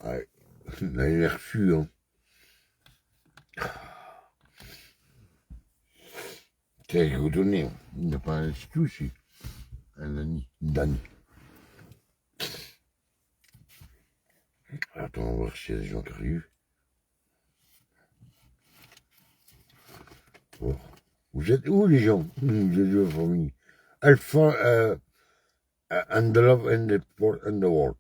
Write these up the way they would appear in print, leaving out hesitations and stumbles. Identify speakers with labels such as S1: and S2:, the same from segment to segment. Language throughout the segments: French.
S1: Ouais. Là, il est refus, hein. C'est redonné, hein. Il n'a pas un tout aussi. Un ami. Dani. Attends, on va voir s'il y a des gens qui arrivent. Bon. Vous êtes où les gens? Vous êtes où la famille? Alpha and the love and the port and the world.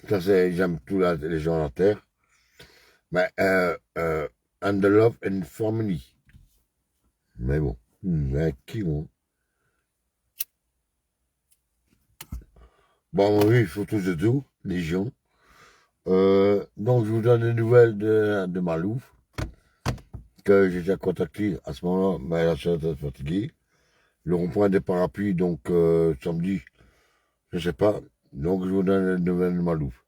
S1: Ça c'est, j'aime tous les gens de la terre. Mais and the love and family. Mais bon. Mais qui bon? Bon, oui, il faut tous de tout, les gens. Donc je vous donne des nouvelles de Malouf, que j'ai déjà contacté à ce moment-là, mais elle a été fatiguée. Le rond-point des parapluies, donc samedi, je sais pas. Donc je vous donne les nouvelles de Malouf.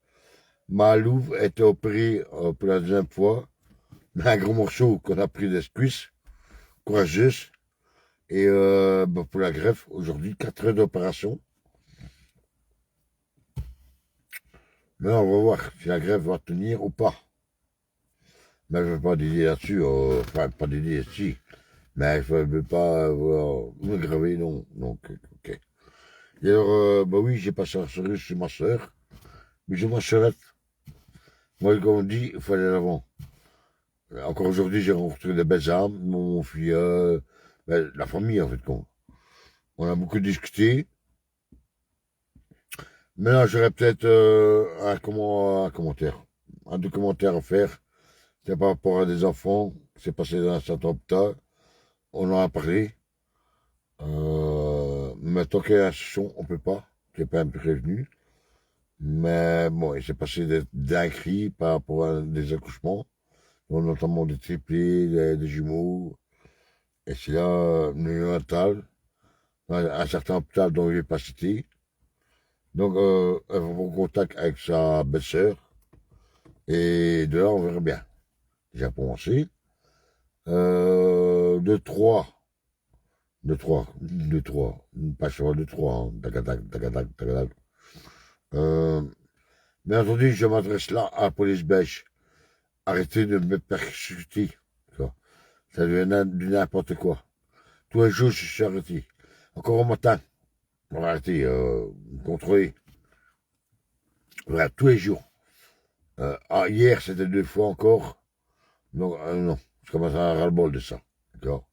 S1: Malouf a été opéré pour la deuxième fois, un gros morceau qu'on a pris des cuisses, courageuse, et pour la greffe, aujourd'hui, 4 heures d'opération. Mais on va voir si la greffe va tenir ou pas. Mais je ne veux pas d'idée là-dessus, enfin pas d'idée si. Mais je ne veux pas me graver, non. Donc, ok. Et alors, bah oui, j'ai passé un soirée chez ma soeur. Mais j'ai ma sœurette. Moi, comme on dit, il faut aller l'avant. Encore aujourd'hui, j'ai rencontré des belles âmes, mon filleul, ben, la famille en fait. Quoi. On a beaucoup discuté. Maintenant, j'aurais peut-être un commentaire. Un documentaire à faire. C'est par rapport à des enfants. C'est passé dans un certain hôpital. On en a parlé. Mais tant qu'il y a un son, on peut pas. J'ai pas prévenu. Mais bon, il s'est passé des dingueries par rapport à des accouchements, notamment des triplés, des jumeaux. Et c'est là, néonatal, un certain hôpital dont je vais pas citer. Donc, elle va en contact avec sa belle-sœur. Et de là, on verra bien. J'ai commencé. De 3. De 3. Pas sur de 3. Hein. Tagadak, tagadak, tagadak. Euh, Bien entendu, je m'adresse là à la police belge. Arrêtez de me persécuter. Ça devient du n'importe quoi. Tous les jours, je suis arrêté. Encore au matin, on va arrêter, contrôler. Voilà, tous les jours. Hier, c'était 2 fois encore. Donc, non, je commence à avoir ras-le-bol de ça. D'accord.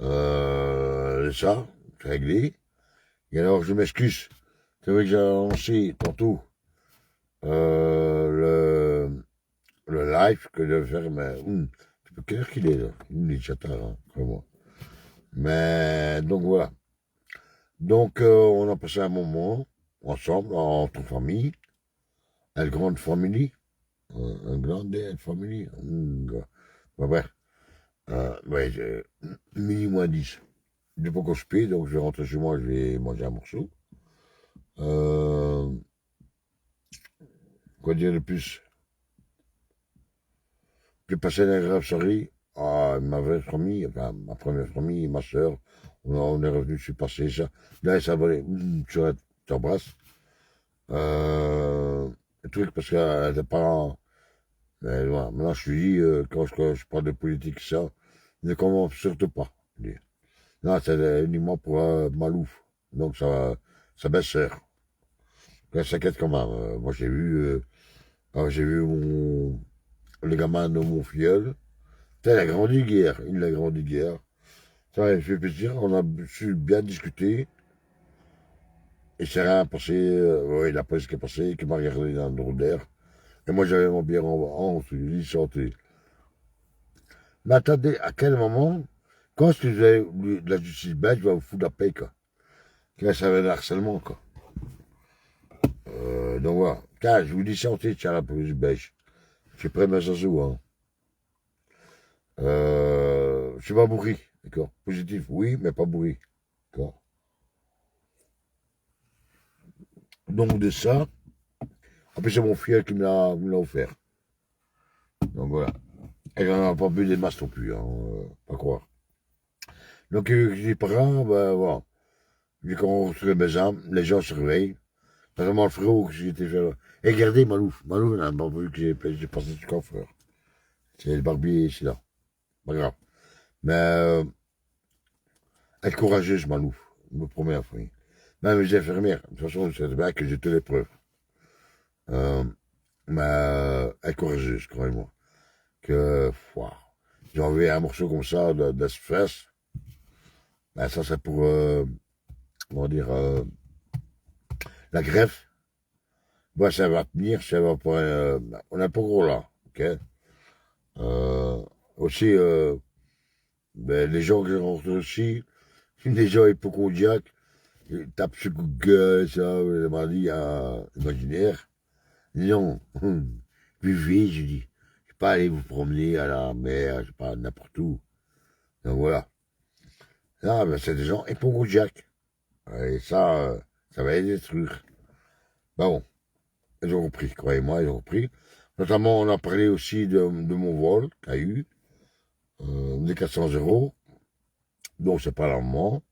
S1: Ça, c'est réglé. Et alors, je m'excuse. C'est vrai que j'ai annoncé tantôt le live que je vais faire, mais quelle heure qu'il est là? Il est déjà tard, hein, vraiment. Mais donc voilà. Donc on a passé un moment ensemble, entre famille, une grande famille, une grande famille. Bah, bref, ouais, mini moins 10. Je n'ai pas constipé, donc je vais rentrer chez moi, je vais manger un morceau. Euh, Quoi dire de plus? J'ai passé une agréable soirée à ma vraie famille, enfin ma première famille, ma soeur. On est revenu, je suis passé ça. Là, ça va aller, tu t'embrasses. Le truc, parce qu'elle n'était pas. Mais voilà, maintenant, je suis dit, quand je parle de politique, ça, ne commence surtout pas. Non, c'est uniquement pour Malouf. Donc, sa belle-sœur. Elle s'inquiète quand même. Moi, j'ai vu le gamin de mon filleul. Il a grandi guerre. Il a grandi guerre. Ça m'a fait plaisir. On a su bien discuter. Et c'est rien passé. Oui, la police qui est passée, qui m'a regardé dans le drôle d'air. Et moi, j'avais mon bière en dessous. Il dit santé. Mais attendez, à quel moment, quand est-ce que la justice belge va vous foutre la paix, quoi? Quand ça va de harcèlement, quoi. Donc voilà. Tiens, je vous dis santé, tiens, la police belge. Je suis prêt, mais ça hein. Je suis pas bourri, d'accord? Positif, oui, mais pas bourri, d'accord? Donc de ça, en plus c'est mon frère qui me l'a offert. Donc voilà. Et j'en ai pas bu des masses non plus, hein, pas croire. Donc je dis pas grave, ben voilà. Vu qu'on retrouve mes âmes, les gens se réveillent. Vraiment, le frérot que j'étais fait là. Et regardez, Malouf. Malouf, là, bon, vu que j'ai passé du coiffeur. C'est le barbier, c'est là. Pas grave. Mais, être courageuse, Malouf. Je me promets, oui. Même les infirmières. De toute façon, c'est bien que j'ai toutes les preuves. Euh, mais, être courageuse, croyez-moi. Que, wow. J'ai enlevé un morceau comme ça de stress. Ben, ça, c'est pour, comment dire, la greffe. Ben, ça va tenir, ça va pas, on n'est pas gros là, ok? Aussi, ben, les gens que j'ai rencontrés aussi, les gens hypochondriaques, ils tapent sur Google, ça, les maladies imaginaires. Non, vivez, je dis. Je ne vais pas aller vous promener à la mer, je sais pas, n'importe où. Donc voilà. Là, ben, c'est des gens hypochondriaques. Et ça va les détruire. Ben bon, ils ont compris, croyez-moi, ils ont compris. Notamment, on a parlé aussi de mon vol qu'a eu, des 400 €. Donc, c'est pas l'armement.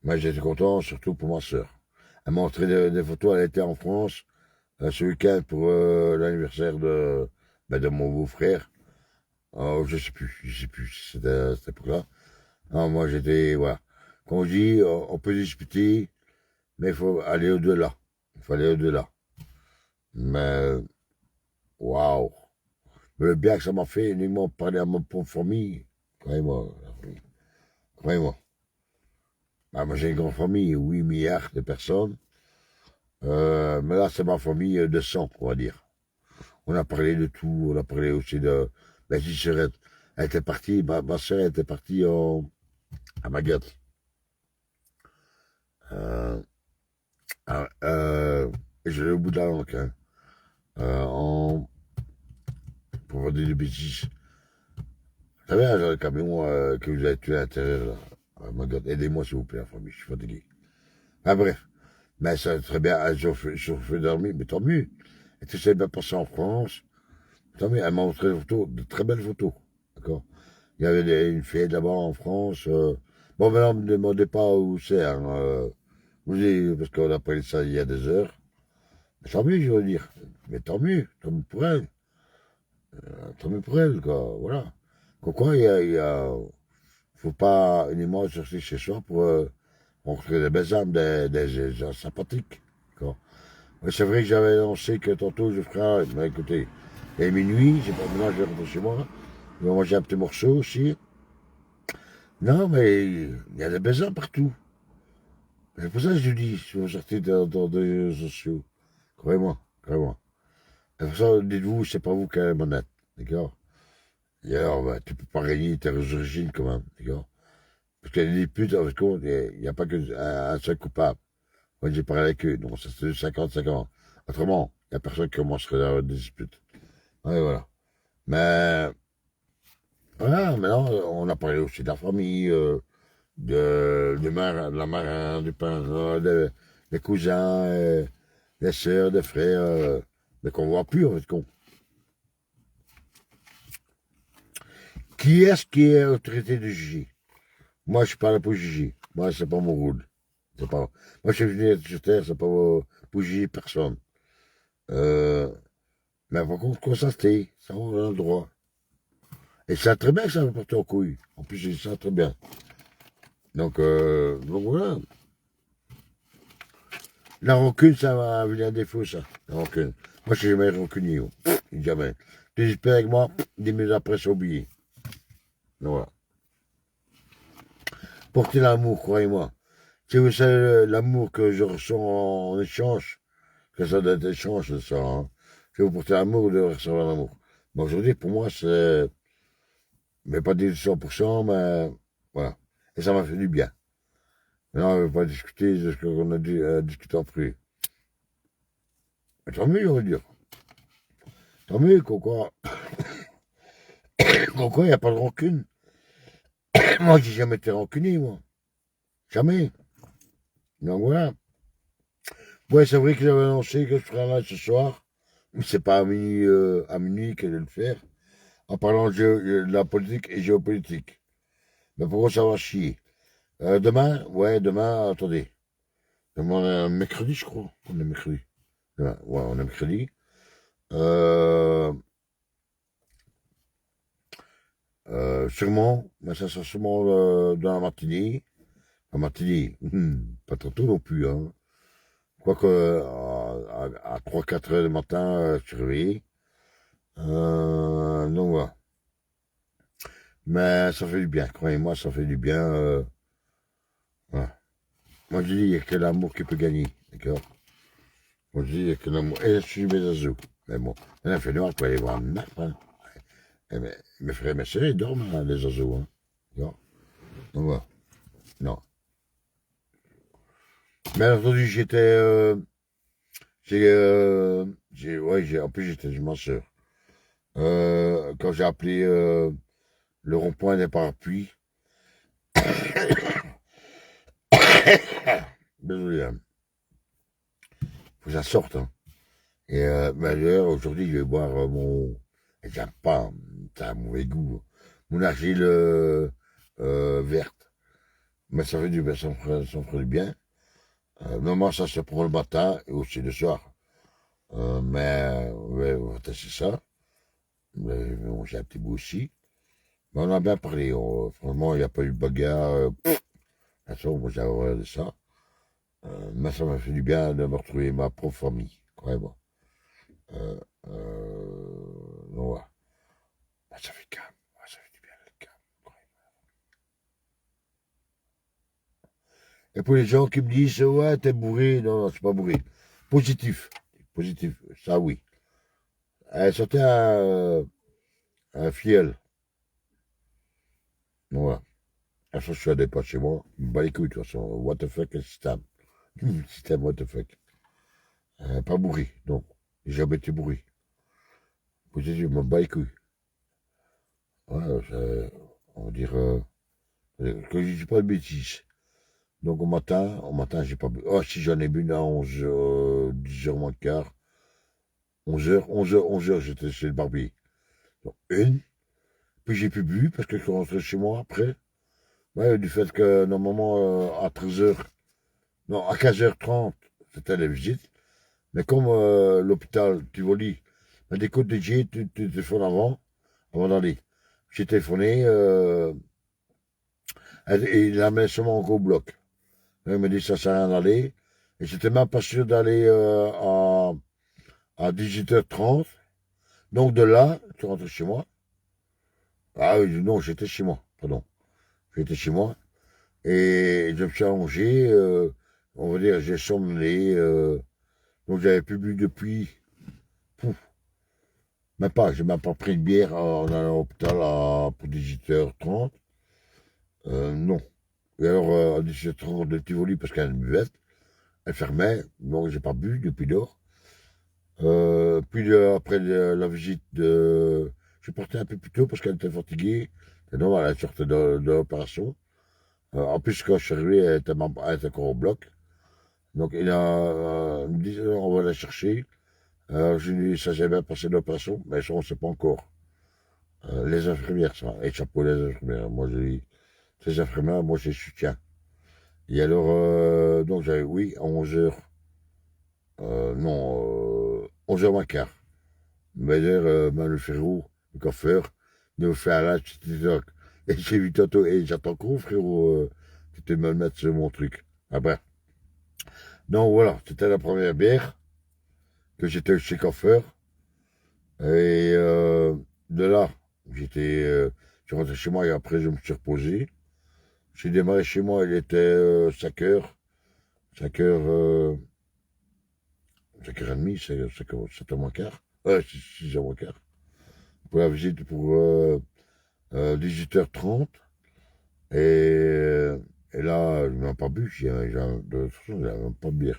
S1: Mais j'étais content, surtout pour ma soeur. Elle m'a montré des photos, elle était en France ce week-end pour l'anniversaire de mon beau-frère. Je sais plus si c'était à cette époque-là. Non, moi j'étais, voilà. Comme on dit, on peut discuter, mais il faut aller au-delà. Il faut aller au-delà. Mais, waouh. Le bien que ça m'a fait, uniquement parler à ma pauvre famille. Croyez-moi, croyez-moi. Ah, moi j'ai une grande famille, 8 milliards de personnes. Mais là, c'est ma famille de sang, on va dire. On a parlé de tout, on a parlé aussi de... Ben, si elle était partie, ma soeur était partie à Mayotte. Euh, je l'ai au bout de la langue, hein. En, pour vendre des bêtises. Vous savez, un genre de camion que vous avez tué à l'intérieur, là, à Mayotte. Aidez-moi, s'il vous plaît, la famille, je suis fatigué. Ah, bref. Mais ça, très bien, elles ont fait dormir, mais tant mieux. Et tout s'est bien passé en France. Tant mieux, elle m'a montré des photos, de très belles photos. D'accord? Il y avait une fille là-bas en France. Bon, maintenant, ne me demandez pas où c'est. Hein, vous dites, parce qu'on a parlé de ça il y a des heures. Mais tant mieux, je veux dire. Mais tant mieux pour elle. Tant mieux pour elle, quoi. Voilà. Pourquoi faut pas uniquement chercher chez soi pour rencontrer des belles âmes, des gens sympathiques. D'accord. Mais c'est vrai que j'avais annoncé que tantôt je ferai. Mais écoutez, il est minuit, j'ai pas maintenant je vais rentrer chez moi. Je vais manger un petit morceau aussi. Non, mais il y a des baisins partout. C'est pour ça que je dis, si vous sortez dans des réseaux sociaux, croyez-moi, croyez-moi. C'est pour ça, dites-vous, c'est pas vous qui avez la manette, d'accord? Et alors, ben, tu peux pas gagner tes origines quand même, d'accord? Parce qu'il y a des disputes, en fait, compte, il n'y a pas qu'un seul coupable. Moi, j'ai parlé avec eux, donc ça c'est 50-50. Autrement, il n'y a personne qui commencerait à avoir des disputes. Ouais, voilà. Mais, voilà, maintenant, on a parlé aussi de la famille, de la mère, du père, des cousins, des sœurs, des frères, mais qu'on voit plus, en fait, Qui est-ce qui est autorité de juger? Moi, je suis pas là pour juger. Moi, c'est pas mon rôle. C'est pas... Moi, je suis venu sur Terre, c'est pas pour juger personne. Euh, mais par contre, constater, ça, on a le droit. Et ça très bien que ça va porter en couille. En plus, c'est ça très bien. Donc voilà. La rancune, ça va venir un défaut, ça. La rancune. Moi, je suis jamais rancunier. Jamais. Tu discutes avec moi, 10 minutes après, c'est oublié. Donc voilà. Portez l'amour, croyez-moi. Si vous savez l'amour que je ressens en échange, que ça doit être échange, c'est ça. Hein. Si vous portez l'amour, vous devez recevoir l'amour. Mais aujourd'hui, pour moi, c'est... Mais pas dire 100%, mais... Voilà. Et ça m'a fait du bien. Maintenant, on ne veut pas discuter de ce qu'on a discuté en privé. Mais tant mieux, on va dire. Tant mieux, quoi. Pourquoi il n'y a pas de rancune? Moi, j'ai jamais été rancunier, moi. Jamais. Donc voilà. Ouais, c'est vrai que j'avais annoncé que je ferais un live ce soir. Mais c'est pas à minuit que je vais le faire. En parlant de la politique et géopolitique. Mais pourquoi ça va chier? Demain, ouais, demain, attendez. On est mercredi, je crois. On est mercredi. Ouais, on est mercredi. Euh, sûrement, mais ça sera sûrement dans la matinée. La matinée, pas trop tôt non plus, hein. Quoique, à 3-4 heures du matin, je suis réveillé. Donc voilà. Mais ça fait du bien, croyez-moi, ça fait du bien. Voilà. Moi, je dis, il n'y a que l'amour qui peut gagner, d'accord? Moi, je dis, il n'y a que l'amour. Et je suis mes oiseaux. Mais bon, il a fait noir pour aller voir une nappe, hein. Et mes frères et mes sœurs, ils dorment, hein, les oiseaux, hein. D'accord. Donc voilà. Non. Mais aujourd'hui, en plus, j'étais chez ma sœur. Quand j'ai appelé le rond-point des parapluies, désolé, hein, faut que ça sorte, hein. Et d'ailleurs, aujourd'hui, je vais boire et j'aime pas, hein, ça a un mauvais goût, hein. Mon argile verte. Mais ça fait du bien, ça me ferait du bien. Normalement, ça c'est pour le matin et aussi le soir. Mais ouais, on va tester ça. Mais bon, j'ai un petit bout aussi. Mais on a bien parlé. Franchement, il n'y a pas eu de bagarre. De toute façon, moi, j'ai horreur de ça. Mais ça m'a fait du bien de me retrouver ma propre famille. Vraiment. Euh, donc voilà. Bah, ça fait calme. Ouais, ça fait du bien d'être calme. Et pour les gens qui me disent, ouais, t'es bourré. Non, non, je suis pas bourré. Positif. Positif. Ça, oui. Elle sortait un fiel. Donc voilà. À chaque fois, je suis pas chez moi. Je me bats les couilles, de toute façon. What the fuck, le système. Le système, what the fuck. Pas bourré, donc. J'ai jamais été bourré. Positif, je me bats les couilles. Ouais, on va dire, que je dis pas de bêtises. Donc au matin, j'ai pas bu. Oh, si j'en ai bu à 11, 10 heures moins de quart. 11 heures, j'étais chez le barbier. Donc, une. Puis j'ai plus bu parce que je suis rentré chez moi après. Ouais, du fait que normalement, à 13 heures, non, à 15h30, c'était la visite. Mais comme l'hôpital Tivoli m'a dit, écoute, DJ, tu téléphones avant d'aller. J'ai téléphoné, et il a mis seulement au bloc. Il m'a dit, ça sert à rien d'aller. Et j'étais même pas sûr d'aller à 18h30. Donc de là, je suis rentré chez moi. Ah oui, non, j'étais chez moi, pardon. J'étais chez moi. Et je me suis arrangé, on va dire, j'ai somnolé. Donc j'avais plus bu depuis, pouf, même pas, j'ai même pas pris une bière en allant à l'hôpital pour 18h30. Non. Et alors, à 17h30 de Tivoli, parce qu'il y a une buvette, elle fermait, donc j'ai pas bu depuis lors. Puis après la visite je suis parti un peu plus tôt parce qu'elle était fatiguée. C'est normal, elle sortait de l'opération. En plus, quand je suis arrivé, elle était encore au bloc. Donc il me dit, on va la chercher. Je lui dis, ça s'est bien passé l'opération, mais ça, on ne sait pas encore. Les infirmières, ça, et chapeau les infirmières. Moi, je dis, ces infirmières, moi, je les soutiens. Et alors, donc, j'avais, oui, à 11 heures, non, 11 heures moins quart. Mais d'ailleurs, même le frérot, le coiffeur, nous fait un lâche TikTok. Et j'ai vu tantôt, et j'attends encore, frérot, que tu me le mettes sur mon truc. Ah ben. Donc voilà, c'était la première bière que j'étais chez coiffeur. Et de là, je suis rentré chez moi et après je me suis reposé. J'ai démarré chez moi, il était 5 heures, 5 heures, 5h30, 7 heures moins quart. 6 heures moins quart. Pour la visite pour 18h30. Et là, je n'ai même pas bu, de toute façon, j'avais même pas de bière.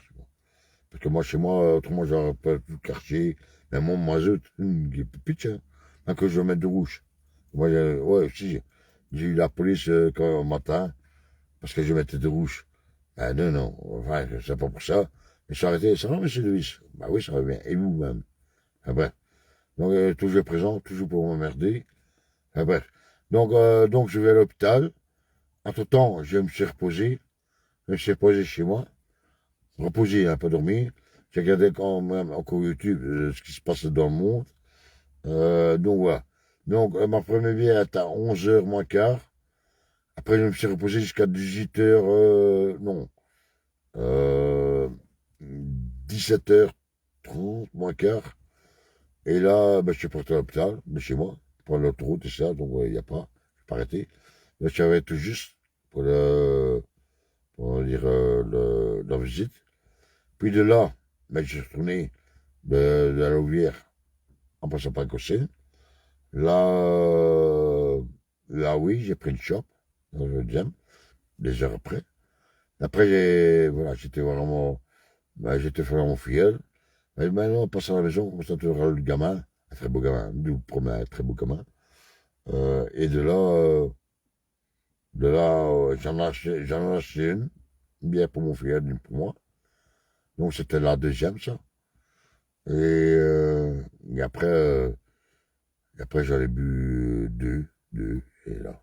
S1: Parce que moi, chez moi, autrement, j'aurais pas tout le quartier, même mon mazout, il est pitch, hein. Même que je vais mettre de rouge. Moi, ouais, si, j'ai eu la police quand, au matin, parce que je mettais de rouge. Ben non, non, enfin, c'est pas pour ça. Mais je suis arrêté, ça va, monsieur Lewis? Bah oui, ça va bien. Et vous-même? Ah bref. Donc, toujours présent, toujours pour m'emmerder. Ah bref. Donc, je vais à l'hôpital. Entre-temps, je me suis reposé. Je me suis reposé chez moi. reposé, hein, pas dormi. J'ai regardé quand même encore YouTube ce qui se passe dans le monde. Donc voilà. Donc ma première bière est à 11h moins quart. Après je me suis reposé jusqu'à 18h, non, euh, 17h30 moins quart. Et là, ben, je suis parti à l'hôpital, de chez moi, pour l'autoroute et ça, donc il n'y a pas, je pas arrêté. Là, je savais tout juste pour pour dire, la visite. Puis de là, ben, je suis retourné de la Louvière en passant par Gossel. Là, là oui, j'ai pris une shop dans le deuxième, des heures après. Après, voilà, j'étais vraiment, ben, j'étais faire mon filleul. Et maintenant, on passe à la maison, on s'attendra le gamin, un très beau gamin, nous promet un très beau gamin. Et de là, j'en ai acheté une bière pour mon filleul, une pour moi. Donc c'était la deuxième, ça. Et après j'en ai bu deux, et là.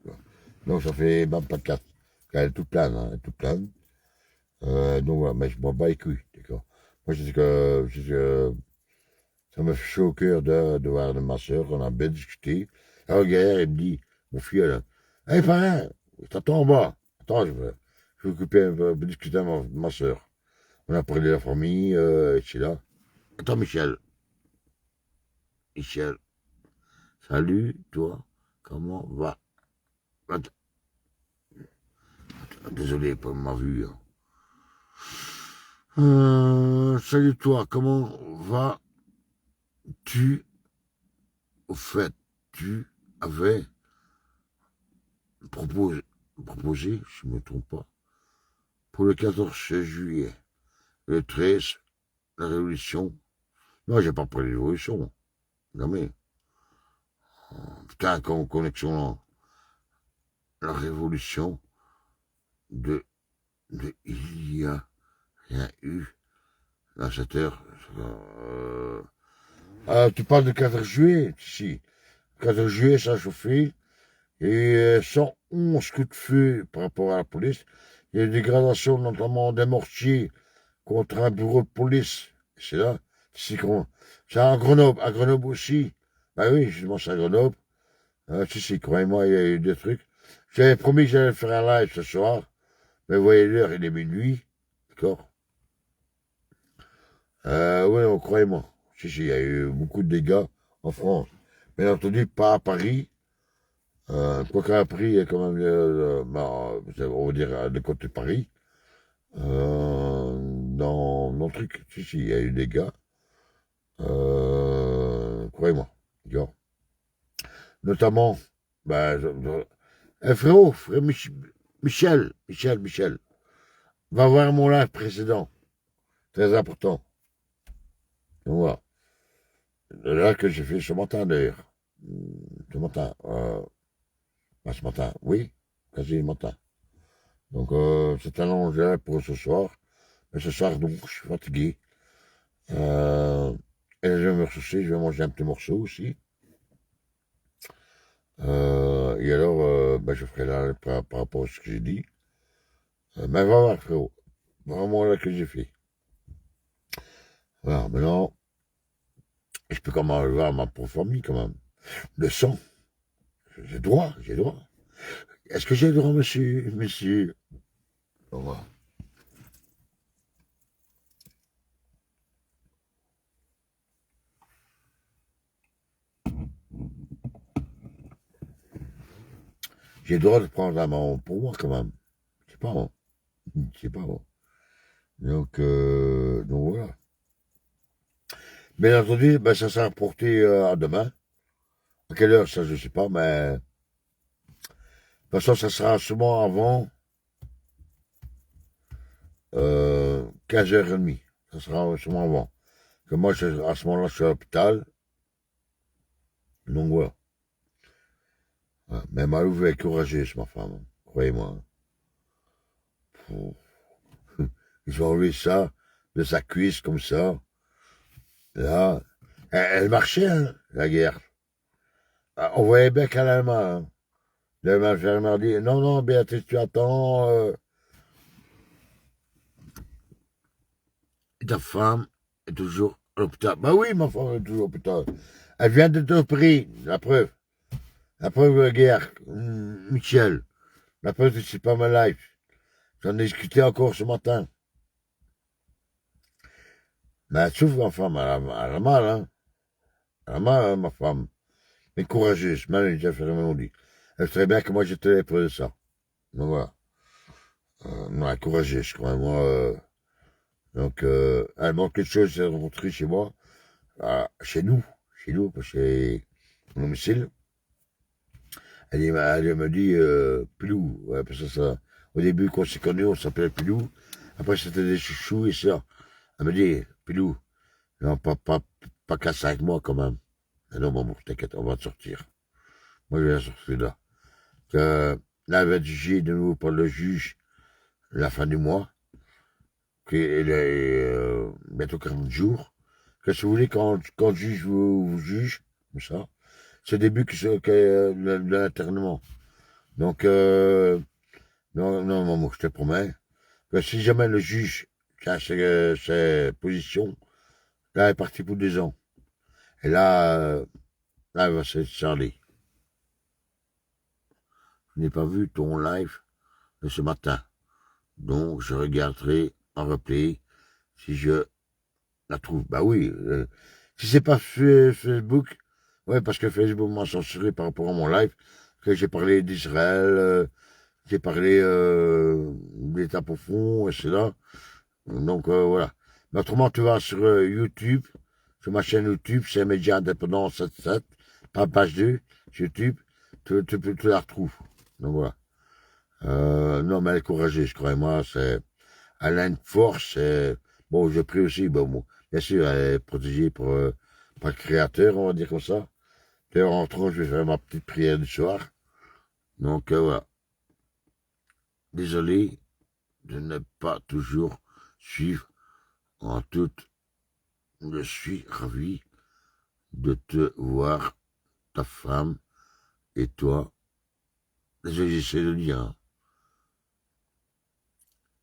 S1: Voilà. Donc ça fait même pas quatre. Elle est toute pleine, hein, elle est toute pleine. Donc voilà, mais je m'en bats les couilles, d'accord. Moi, ça me fait chaud au cœur de voir de ma soeur, on a bien discuté. Alors, Gaël, il me dit, mon fils, là, hey, parrain, t'attends en bas. Attends, je vais occuper un peu, discuter avec ma soeur. On a parlé de la famille, et c'est là. Attends, Michel. Michel, salut, toi, comment va? Attends, désolé pour ma vue. Hein. Salut, toi, comment vas-tu? Au fait, tu avais proposé, proposé, je ne me trompe pas, pour le 14 juillet, le 13, la révolution. Non, j'ai pas pris la révolution. Jamais. Putain, connexion là. La révolution il y a rien eu à cette heure. Tu parles du 4 juillet, si. 4 juillet, ça a chauffé. Et 111 coups de feu par rapport à la police. Il y a eu des dégradations, notamment des mortiers contre un bureau de police. C'est là. C'est à Grenoble. À Grenoble aussi. Ben oui, je pense à Grenoble. Si, croyez-moi, il y a eu des trucs. J'avais promis que j'allais faire un live ce soir. Mais vous voyez l'heure, il est minuit. D'accord. Oui, croyez-moi. Si, il y a eu beaucoup de dégâts en France. Bien entendu, pas à Paris. Quoi qu'à Paris, il y a quand même, on va dire, de côté de Paris. Dans le truc, si, il y a eu des dégâts. Croyez-moi. D'accord. Notamment, ben, frérot, Michel, va voir mon live précédent. Très important. Donc voilà. Là que j'ai fait ce matin d'ailleurs. Ce matin. Ce matin, oui. Quasi le matin. Donc c'est un long gel pour ce soir. Mais ce soir, donc, je suis fatigué. Et je vais me ressourcer, je vais manger un petit morceau aussi. Et alors, ben, je ferai là par rapport à ce que j'ai dit. Mais va voir, frérot. Vraiment là que j'ai fait. Voilà, maintenant, je peux quand même voir ma propre famille, quand même. Le sang, j'ai droit, j'ai droit. Est-ce que j'ai le droit, monsieur? Au revoir. J'ai le droit de prendre la main pour moi, quand même. C'est pas bon. C'est pas bon. Donc voilà. Bien entendu, ben, ça sera reporté à demain. À quelle heure, ça, je sais pas, mais de toute façon, ça sera sûrement avant 15h30. Ça sera sûrement avant. Que moi, à ce moment-là, je suis à l'hôpital. Donc voilà. Ouais. Mais Malou est courageuse, ma femme. Croyez-moi. Hein. Ils ont enlevé ça de sa cuisse comme ça. Là. Elle marchait, hein, la guerre. On voyait bien qu'elle avait mal. Hein. L'infirmière dit, non, non, Béatrice, tu attends. Et ta femme est toujours à l'hôpital. Bah oui, ma femme est toujours à l'hôpital. Elle vient d'être opérée, la preuve. La preuve de guerre, Michel. La preuve que c'est pas ma life. J'en ai discuté encore ce matin. Mais elle souffre, ma femme. Elle a mal, hein. Elle a mal, hein, ma femme. Mais courageuse, même déjà fait le dit. Elle sait très bien que moi j'étais près de ça. Donc voilà. Non, courageuse, quand même. Moi, donc, elle manque quelque chose, elle est rencontrée chez moi, chez nous, chez mon domicile. Elle me dit, Pilou, ouais, parce que ça, au début, quand on s'est connus, on s'appelait Pilou. Après, c'était des chouchous et ça. Elle me dit, Pilou, non, pas qu'à 5 mois quand même. Mais non, maman, t'inquiète, on va te sortir. Moi, je vais sortir là. Là, elle va être jugée de nouveau par le juge la fin du mois. Il est bientôt 40 jours. Qu'est-ce que vous voulez quand le juge vous juge, comme ça? C'est le début de l'internement. Donc, non, non, maman, je te promets que si jamais le juge a ses positions, là, elle est partie pour 2 ans. Et là, là, elle va se charler. Je n'ai pas vu ton live de ce matin. Donc, je regarderai en replay si je la trouve. Bah oui. Si c'est pas Facebook, ouais, parce que Facebook m'a censuré par rapport à mon live, que j'ai parlé d'Israël, j'ai parlé d'État profond, et c'est là. Donc voilà. Mais autrement, tu vas sur YouTube, sur ma chaîne YouTube, c'est Média Indépendant 77, pas page 2, sur YouTube, tu la retrouves. Donc voilà. Non, mais elle est courageuse, croyez-moi, elle a une force, bon, je prie aussi, bon, bien sûr, elle est protégée par le Créateur, on va dire comme ça. D'ailleurs, en rentrant, je vais faire ma petite prière du soir. Donc, voilà. Désolé de ne pas toujours suivre en tout. Je suis ravi de te voir, ta femme et toi. Désolé, j'essaie de dire, hein,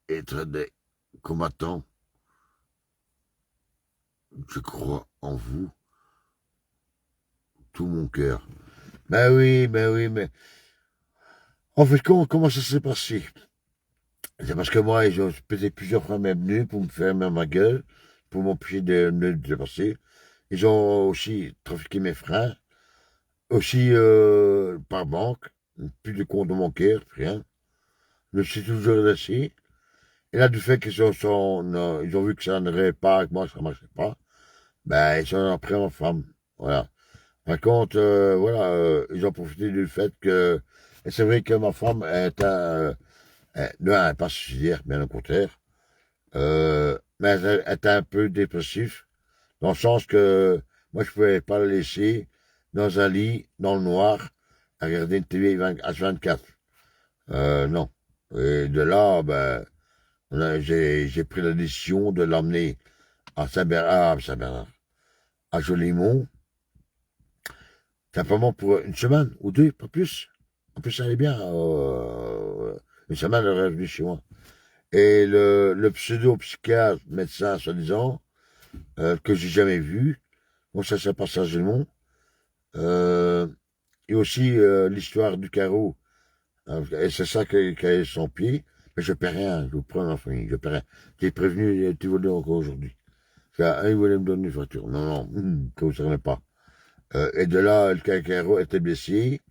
S1: être des combattants. Je crois en vous, tout mon cœur. Ben oui, mais en fait, comment ça s'est passé? C'est parce que moi, ils ont pété plusieurs fois mes pneus pour me fermer ma gueule, pour m'empêcher de me dépasser. Ils ont aussi trafiqué mes freins, aussi par banque, plus de compte bancaire, rien. Je suis toujours laissé. Et là, du fait ils ont vu que ça n'allait pas avec moi, ça ne marchait pas, ben, ils ont pris ma femme. Voilà. Par contre, voilà, ils ont profité du fait que, et c'est vrai que ma femme est non, elle n'est pas suicidaire, bien au contraire. Mais elle était un peu dépressif, dans le sens que moi, je pouvais pas la laisser dans un lit, dans le noir, à regarder une TV H24. Non. Et de là, ben, j'ai pris la décision de l'emmener à Saint-Bernard, à Jolimont, simplement pour une semaine ou deux, pas plus. En plus, ça allait bien. Une semaine, elle est revenue chez moi. Et le pseudo-psychiatre, médecin, soi-disant, que j'ai jamais vu, bon, ça s'est passé à Gilmont, et aussi l'histoire du carreau. Et c'est ça qui a son pied. Mais je paie rien, je vous prends ma famille, je paie rien. J'ai prévenu, tu voulais encore aujourd'hui. Il voulait me donner une voiture. Non, non, que vous ne savez pas. Et de là, le carreau était blessé.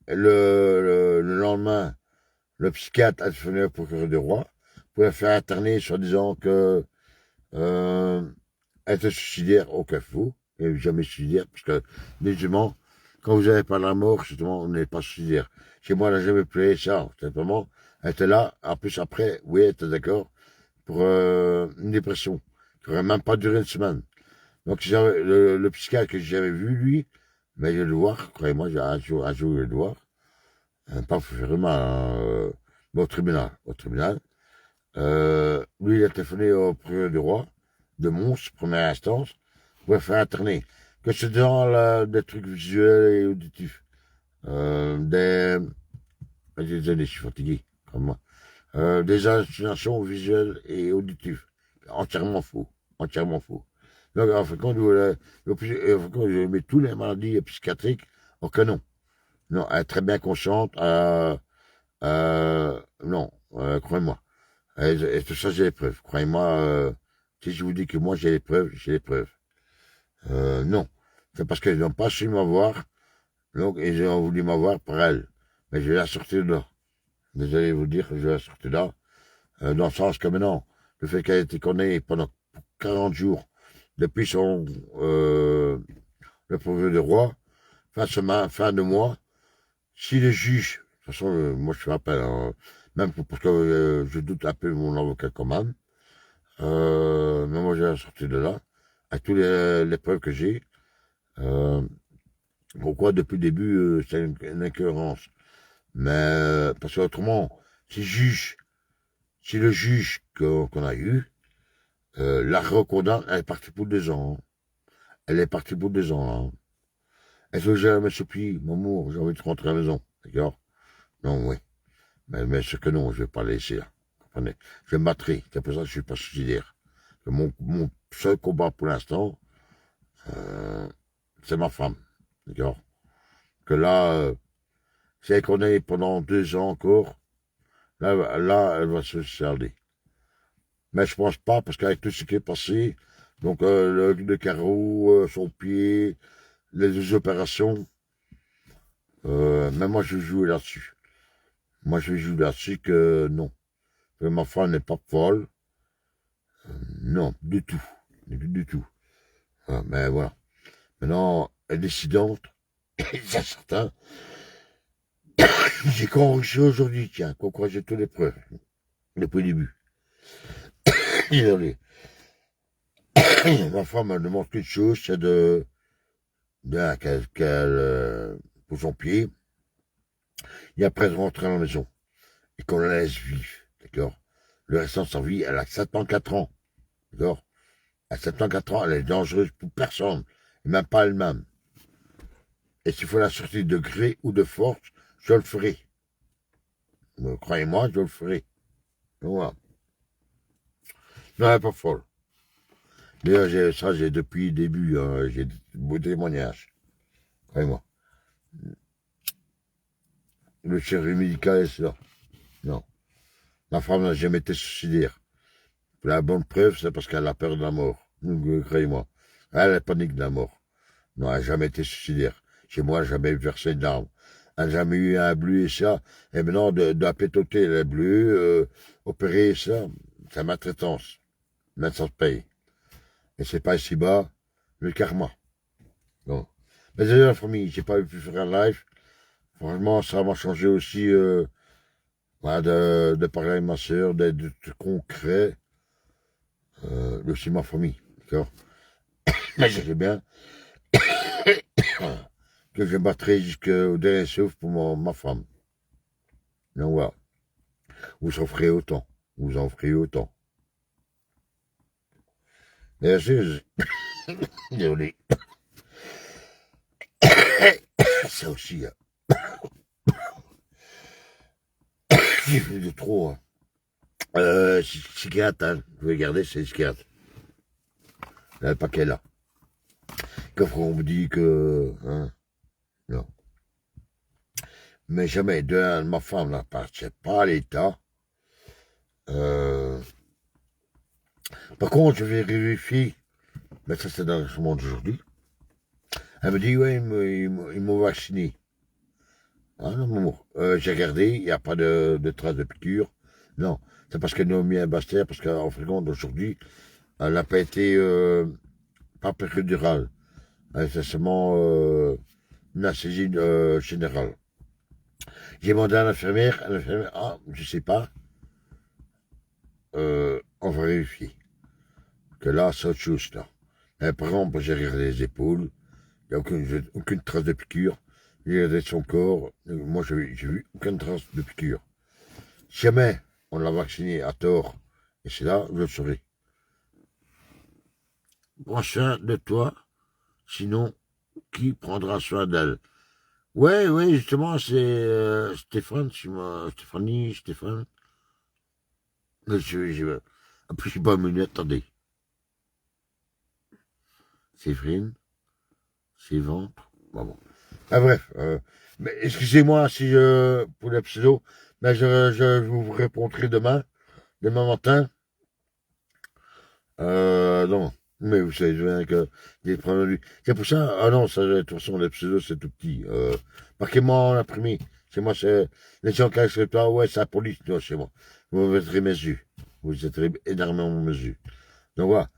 S1: Le lendemain, le psychiatre a téléphoné au procureur du roi pour la faire interner, soi-disant que elle était suicidaire au cafou, et jamais suicidaire, parce que, justement, quand vous n'avez pas la mort, justement, on n'est pas suicidaire. Chez moi, elle n'a jamais payé ça, simplement. Elle était là, en plus après, oui, elle était d'accord, pour une dépression, qui n'aurait même pas duré une semaine. Donc, le psychiatre que j'avais vu, lui, mais je vais le voir, croyez-moi, j'ai un jour, je vais le voir, pas vraiment, mais au tribunal. Lui, il a téléphoné au procureur du roi, de Mons, première instance, pour faire interner. Que c'est dans des trucs visuels et auditifs. Désolé, je suis fatigué, comme moi. Des hallucinations visuelles et auditives. entièrement faux. Entièrement faux. Donc, en fait, quand je mets toutes les maladies psychiatriques, ok, non. Non, elle est très bien consciente, non, croyez-moi. Et tout ça, j'ai les preuves. Croyez-moi, si je vous dis que moi, j'ai les preuves, j'ai les preuves. Non. C'est parce qu'elles n'ont pas su m'avoir, donc ils ont voulu m'avoir par elle. Mais je vais la sortir de là. Désolé de vous dire que je vais la sortir de là. Dans le sens que maintenant, le fait qu'elle ait été condamnée pendant 40 jours, depuis le procureur de roi, fin de mois, si le juge, de toute façon, moi je fais appel, hein, même parce que je doute un peu de mon avocat quand même, mais moi j'ai sorti de là, avec toutes les preuves que j'ai. Pourquoi depuis le début c'est une incohérence. Mais parce qu'autrement, si le juge qu'on a eu, la recondamne, elle est partie pour 2 ans. Hein. Elle est partie pour 2 ans. Hein. Est-ce que j'ai jamais supplié, mon amour, j'ai envie de rentrer à la maison, d'accord? Non, oui. Mais ce que non, je vais pas laisser là. Comprenez? Je me battrai. C'est pour ça que je suis pas suicidaire. Mon seul combat pour l'instant, c'est ma femme. D'accord? Que là, si elle connaît pendant 2 ans encore, là, elle va se suicider. Mais je pense pas, parce qu'avec tout ce qui est passé, donc le carreau, son pied, les 2 opérations, mais moi je joue là-dessus. Moi je joue là-dessus que non. Que ma femme n'est pas folle. Non, du tout. Du tout. Mais voilà. Maintenant, elle est décidante, c'est certain. J'ai corrigé aujourd'hui, tiens, qu'on croit j'ai toutes les preuves. Depuis le début. Désolé. Ma femme me demande qu'une chose, c'est qu'elle pose son pied, et après de rentrer à la maison. Et qu'on la laisse vivre. D'accord? Le restant de sa vie, elle a 74 ans. D'accord? À 74 ans, elle est dangereuse pour personne. Et même pas elle-même. Et s'il faut la sortir de gré ou de force, je le ferai. Croyez-moi, je le ferai. Voilà. Non, elle n'est pas folle. D'ailleurs, j'ai depuis le début, hein, j'ai de beaux témoignages. Croyez-moi. Le chirurgien médical est là. Non. Ma femme n'a jamais été suicidaire. La bonne preuve, c'est parce qu'elle a peur de la mort. Croyez-moi. Elle panique de la mort. Non, elle n'a jamais été suicidaire. Chez moi, elle n'a jamais versé d'armes. Elle n'a jamais eu un bleu et ça. Et maintenant, de pétoter les bleus, opérer ça, c'est ma traitance. Même ça se paye. Et c'est pas ici bas, le karma. Non. Mais d'ailleurs, la famille, j'ai pas pu faire un live. Franchement, ça m'a changé aussi voilà, de parler avec ma soeur, d'être concret. Aussi ma famille. D'accord? Mais je sais bien que je battrai jusqu'au dernier souffle pour ma femme. Donc voilà. Vous en ferez autant. Vous en ferez autant. Merci. Désolé. Ça aussi, hein. J'ai fait de trop. Hein. Psychiatre, hein. Je vais garder, c'est psychiatre. Le paquet là. Quand on me dit que. Hein, non. Mais jamais, ma femme n'appartient pas à l'État. Par contre, je vais vérifier. Mais ça, c'est dans ce monde d'aujourd'hui. Elle me dit, ouais, ils m'ont vacciné. Ah non, mon j'ai regardé, il n'y a pas de traces de piqûre. Non, c'est parce qu'elle nous a mis un bastère, parce qu'en fréquence d'aujourd'hui, elle n'a pas été, pas péridurale. C'est seulement une anesthésie générale. J'ai demandé à l'infirmière, ah, je sais pas, on va vérifier. Que là, c'est autre chose, là. Et par exemple, j'ai regardé les épaules, il n'y a aucune trace de piqûre. J'ai regardé son corps, moi, j'ai vu aucune trace de piqûre. Si jamais on l'a vacciné à tort, et c'est là, je le saurai. Prends soin de toi, sinon, qui prendra soin d'elle? Ouais, ouais, justement, c'est Stéphane, Stéphanie, Stéphane. Ah, puis je suis pas au milieu, attendez. Séverine, c'est ventre. Bon. Ah bref, mais excusez-moi si pour le pseudo, mais je vous répondrai demain matin. Non. Mais vous savez bien que des problèmes. C'est pour ça. Ah non, ça, de toute façon, les pseudos, c'est tout petit. Marquez-moi en imprimé. C'est moi, c'est les gens qui acceptent pas. Ouais, c'est la police. Non, c'est moi. Vous êtes mes yeux. Vous êtes énormément mes yeux. Donc voilà.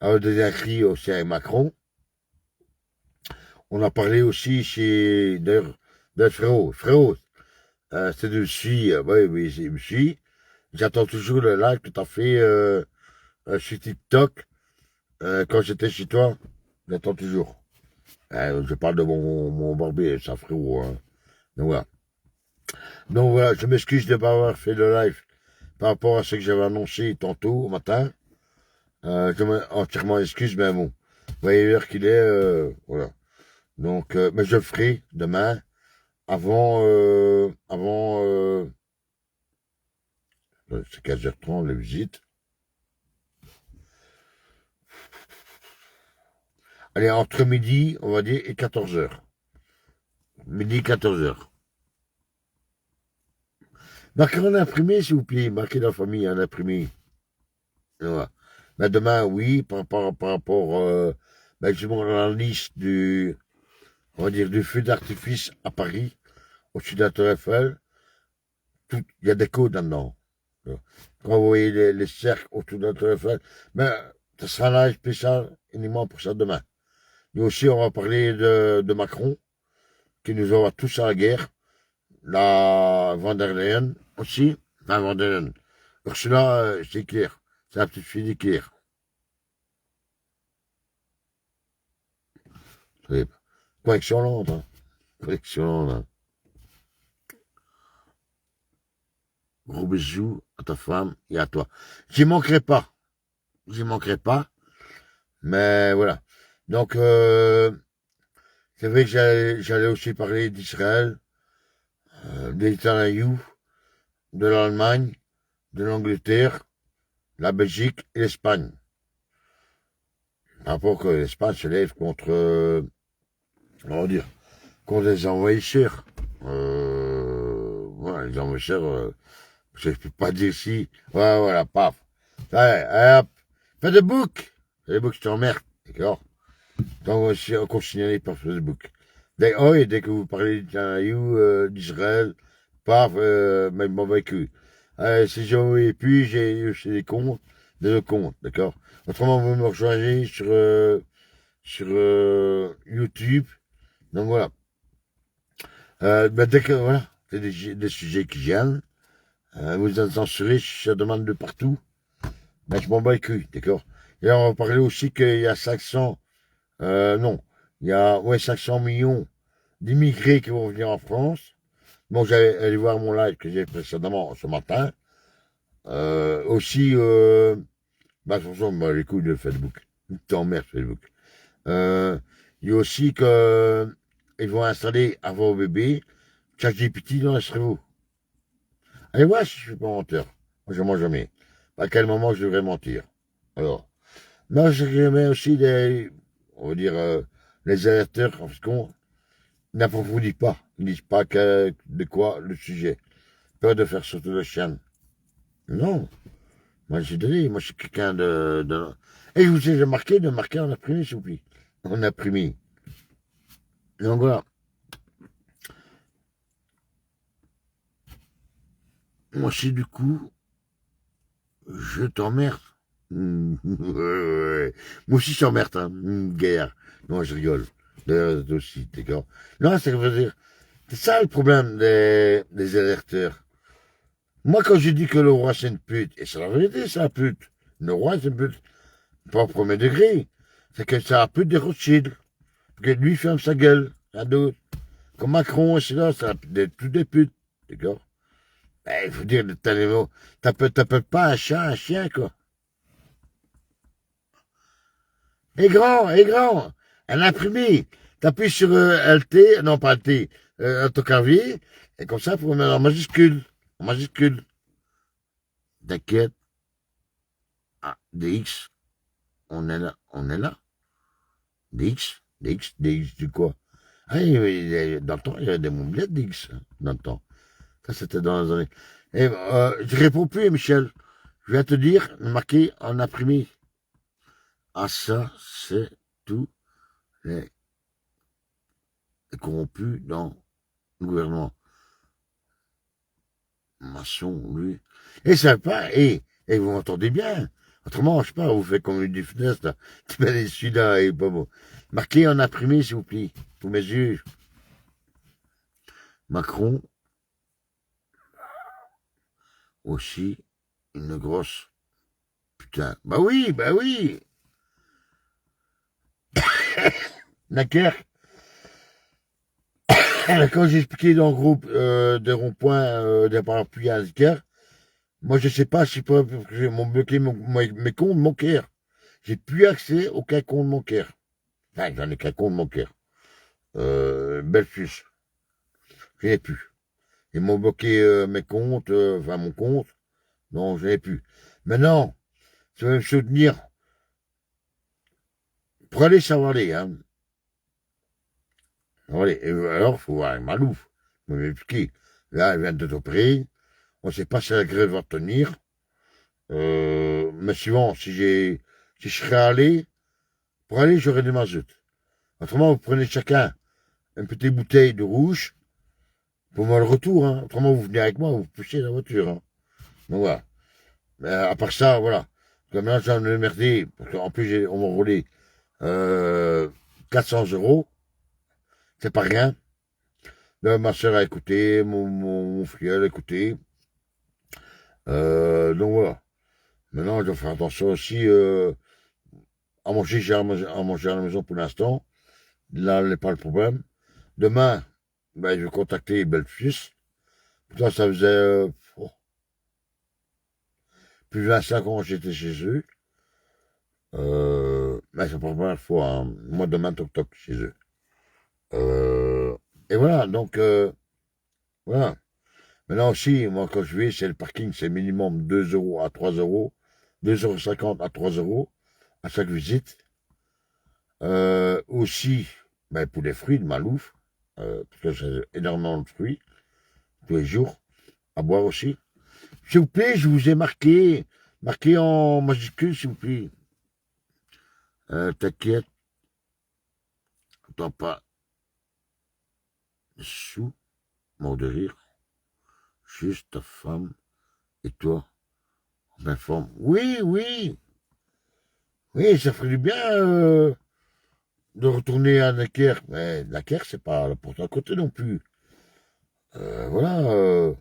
S1: Alors, des écrits aussi avec Macron. On a parlé aussi chez, d'ailleurs, de frérot. Frérot, c'est de suis. Oui, oui, c'est me suis. J'attends toujours le like que t'as fait sur TikTok. Quand j'étais chez toi, j'attends toujours. Je parle de mon barbier, ça frérot. Hein. Donc voilà. Donc voilà, je m'excuse de ne pas avoir fait le live par rapport à ce que j'avais annoncé tantôt au matin. Je entièrement excuse, mais bon. Vous voyez l'heure qu'il est, voilà. Donc, mais je le ferai demain, c'est 15h30, la visite. Allez, entre midi, on va dire, et 14h. Midi, 14h. Marquez en imprimé, s'il vous plaît. Marquez la famille en imprimé. Voilà. Mais demain, oui, par rapport, justement, à la liste on va dire, du feu d'artifice à Paris, au-dessus de la Tour Eiffel, il y a des codes là-dedans. Quand vous voyez les cercles autour de la Tour Eiffel, mais ça sera un live spécial uniquement pour ça demain. Nous aussi, on va parler de Macron, qui nous envoie tous à la guerre. La Van der Leyen aussi. Enfin, Van der Leyen. Ursula, c'est clair. C'est la petite fille d'Ikea. Connexion lente, hein. Connexion lente, hein. Gros bisous à ta femme et à toi. J'y manquerai pas. J'y manquerai pas. Mais voilà. Donc, c'est vrai que j'allais aussi parler d'Israël, des Netanyahou, de l'Allemagne, de l'Angleterre, la Belgique et l'Espagne. Par rapport que l'Espagne se lève contre, on va dire, contre les envahisseurs. Voilà, les envahisseurs, je peux pas dire si. Ouais, voilà, paf. Allez, hop. Fais de book. Facebook, je t'emmerde, d'accord? Donc, on continue par Facebook. Dès que vous parlez d'Israël, paf, même mauvais cul. Si j'en ai plus, j'ai des comptes, des comptes, d'accord? Autrement, vous me rejoignez sur YouTube. Donc voilà. Dès que, voilà, c'est des sujets qui viennent. Vous êtes censurés, ça demande de partout. Ben, je m'en bats les couilles, d'accord? Et là, on va parler aussi qu'il y a 500, non, il y a, ouais, 500 millions d'immigrés qui vont venir en France. Bon, j'allais aller voir mon live que j'ai fait précédemment ce matin. Aussi, bah, attention, bah, les couilles de Facebook. T'emmerdes, Facebook. Il y a aussi que, ils vont installer avant au bébé, ChatGPT dans le cerveau. Allez voir si je suis pas menteur. Moi, je mens jamais. À quel moment je devrais mentir? Alors. Moi, je mets aussi on va dire, les alerteurs, parce qu'on n'approfondit pas. Ils ne disent pas de quoi le sujet. Peur de faire sauter le chien. Non. Moi, j'ai donné, moi, je suis quelqu'un Et je vous ai marqué de marquer en imprimé, s'il vous plaît. En imprimé. Donc voilà. Moi, c'est du coup, je t'emmerde. Ouais. Moi aussi, je t'emmerde, hein. Guerre. Non, je rigole. D'ailleurs, aussi, d'accord? Non, ça veut dire, c'est ça le problème des alerteurs. Moi, quand je dis que le roi c'est une pute, et c'est la vérité, c'est la pute. Le roi c'est une pute, pas au premier degré. C'est que c'est la pute des Rothschild. Que lui ferme sa gueule, à d'autres. Comme Macron, c'est là, c'est toutes des putes. D'accord? Il faut dire, t'appelles pas un chat un chien, quoi. Et grand, un imprimé. T'appuies sur LT, non pas LT, autocavier, et comme ça, pour mettre en majuscule. En majuscule. T'inquiète. Ah, DX, on est là, on est là. DX du quoi? Ah, dans le temps, il y avait des mobilettes DX, hein, dans le temps. Ça, c'était dans les années. Et, je réponds plus, Michel. Je viens te dire, marqué en imprimé. Ah, ça, c'est tous les corrompus dans le gouvernement. Maçon, lui. Et ça pas, et vous m'entendez bien. Autrement, je sais pas, vous faites comme une fenêtre, là. Tu mets les celui-là et pas bon. Marqué en imprimé, s'il vous plaît. Pour mes yeux. Macron, aussi, une grosse. Putain. Bah oui, bah oui. Naquère. Quand j'ai expliqué dans le groupe des ronds-points des parapluies à Naquère, moi je sais pas si pour bloquer mes comptes bancaires. J'ai plus accès à aucun compte bancaire. Enfin, j'en ai qu'un compte bancaire. Belfius. Je n'ai plus. Ils m'ont bloqué mes comptes, enfin mon compte. Non, je n'ai plus. Maintenant, tu vas me soutenir pour aller savoir les, hein. Allez, alors, il faut voir Malouf. Vous m'avez expliqué. Là, elle vient de t'opérer. On ne sait pas si la grève va tenir. Mais suivant, si je serais allé, pour aller, j'aurais des mazout. Autrement, vous prenez chacun une petite bouteille de rouge pour moi le retour, hein. Autrement, vous venez avec moi, vous poussez la voiture, hein. Donc voilà. Mais à part ça, voilà. Comme là, j'en ai merdé, parce qu'en plus, on m'a roulé 400 €. C'est pas rien. Là, ma soeur a écouté, mon frère a écouté. Donc voilà. Maintenant, je dois faire attention aussi à manger, j'ai à manger à la maison pour l'instant. Là, n'est pas le problème. Demain, ben, je vais contacter Belfus. Pourtant, ça faisait plus de 25 ans que j'étais chez eux. Ben, c'est pas la première fois, hein. Moi, demain, toc-toc chez eux. Et voilà, donc, voilà. Maintenant aussi, moi, quand je vais, c'est le parking, c'est minimum 2 € à 3 €, 2,50 € à 3 € à chaque visite. Aussi, ben, pour les fruits de Malouf, parce que j'ai énormément de fruits, tous les jours, à boire aussi. S'il vous plaît, je vous ai marqué en majuscule, s'il vous plaît. T'inquiète, attends pas, sous, mort de rire, juste ta femme et toi, on m'informe. Oui, oui, oui, ça ferait du bien de retourner à Necker. Mais Necker, c'est pas la porte à côté non plus. Voilà.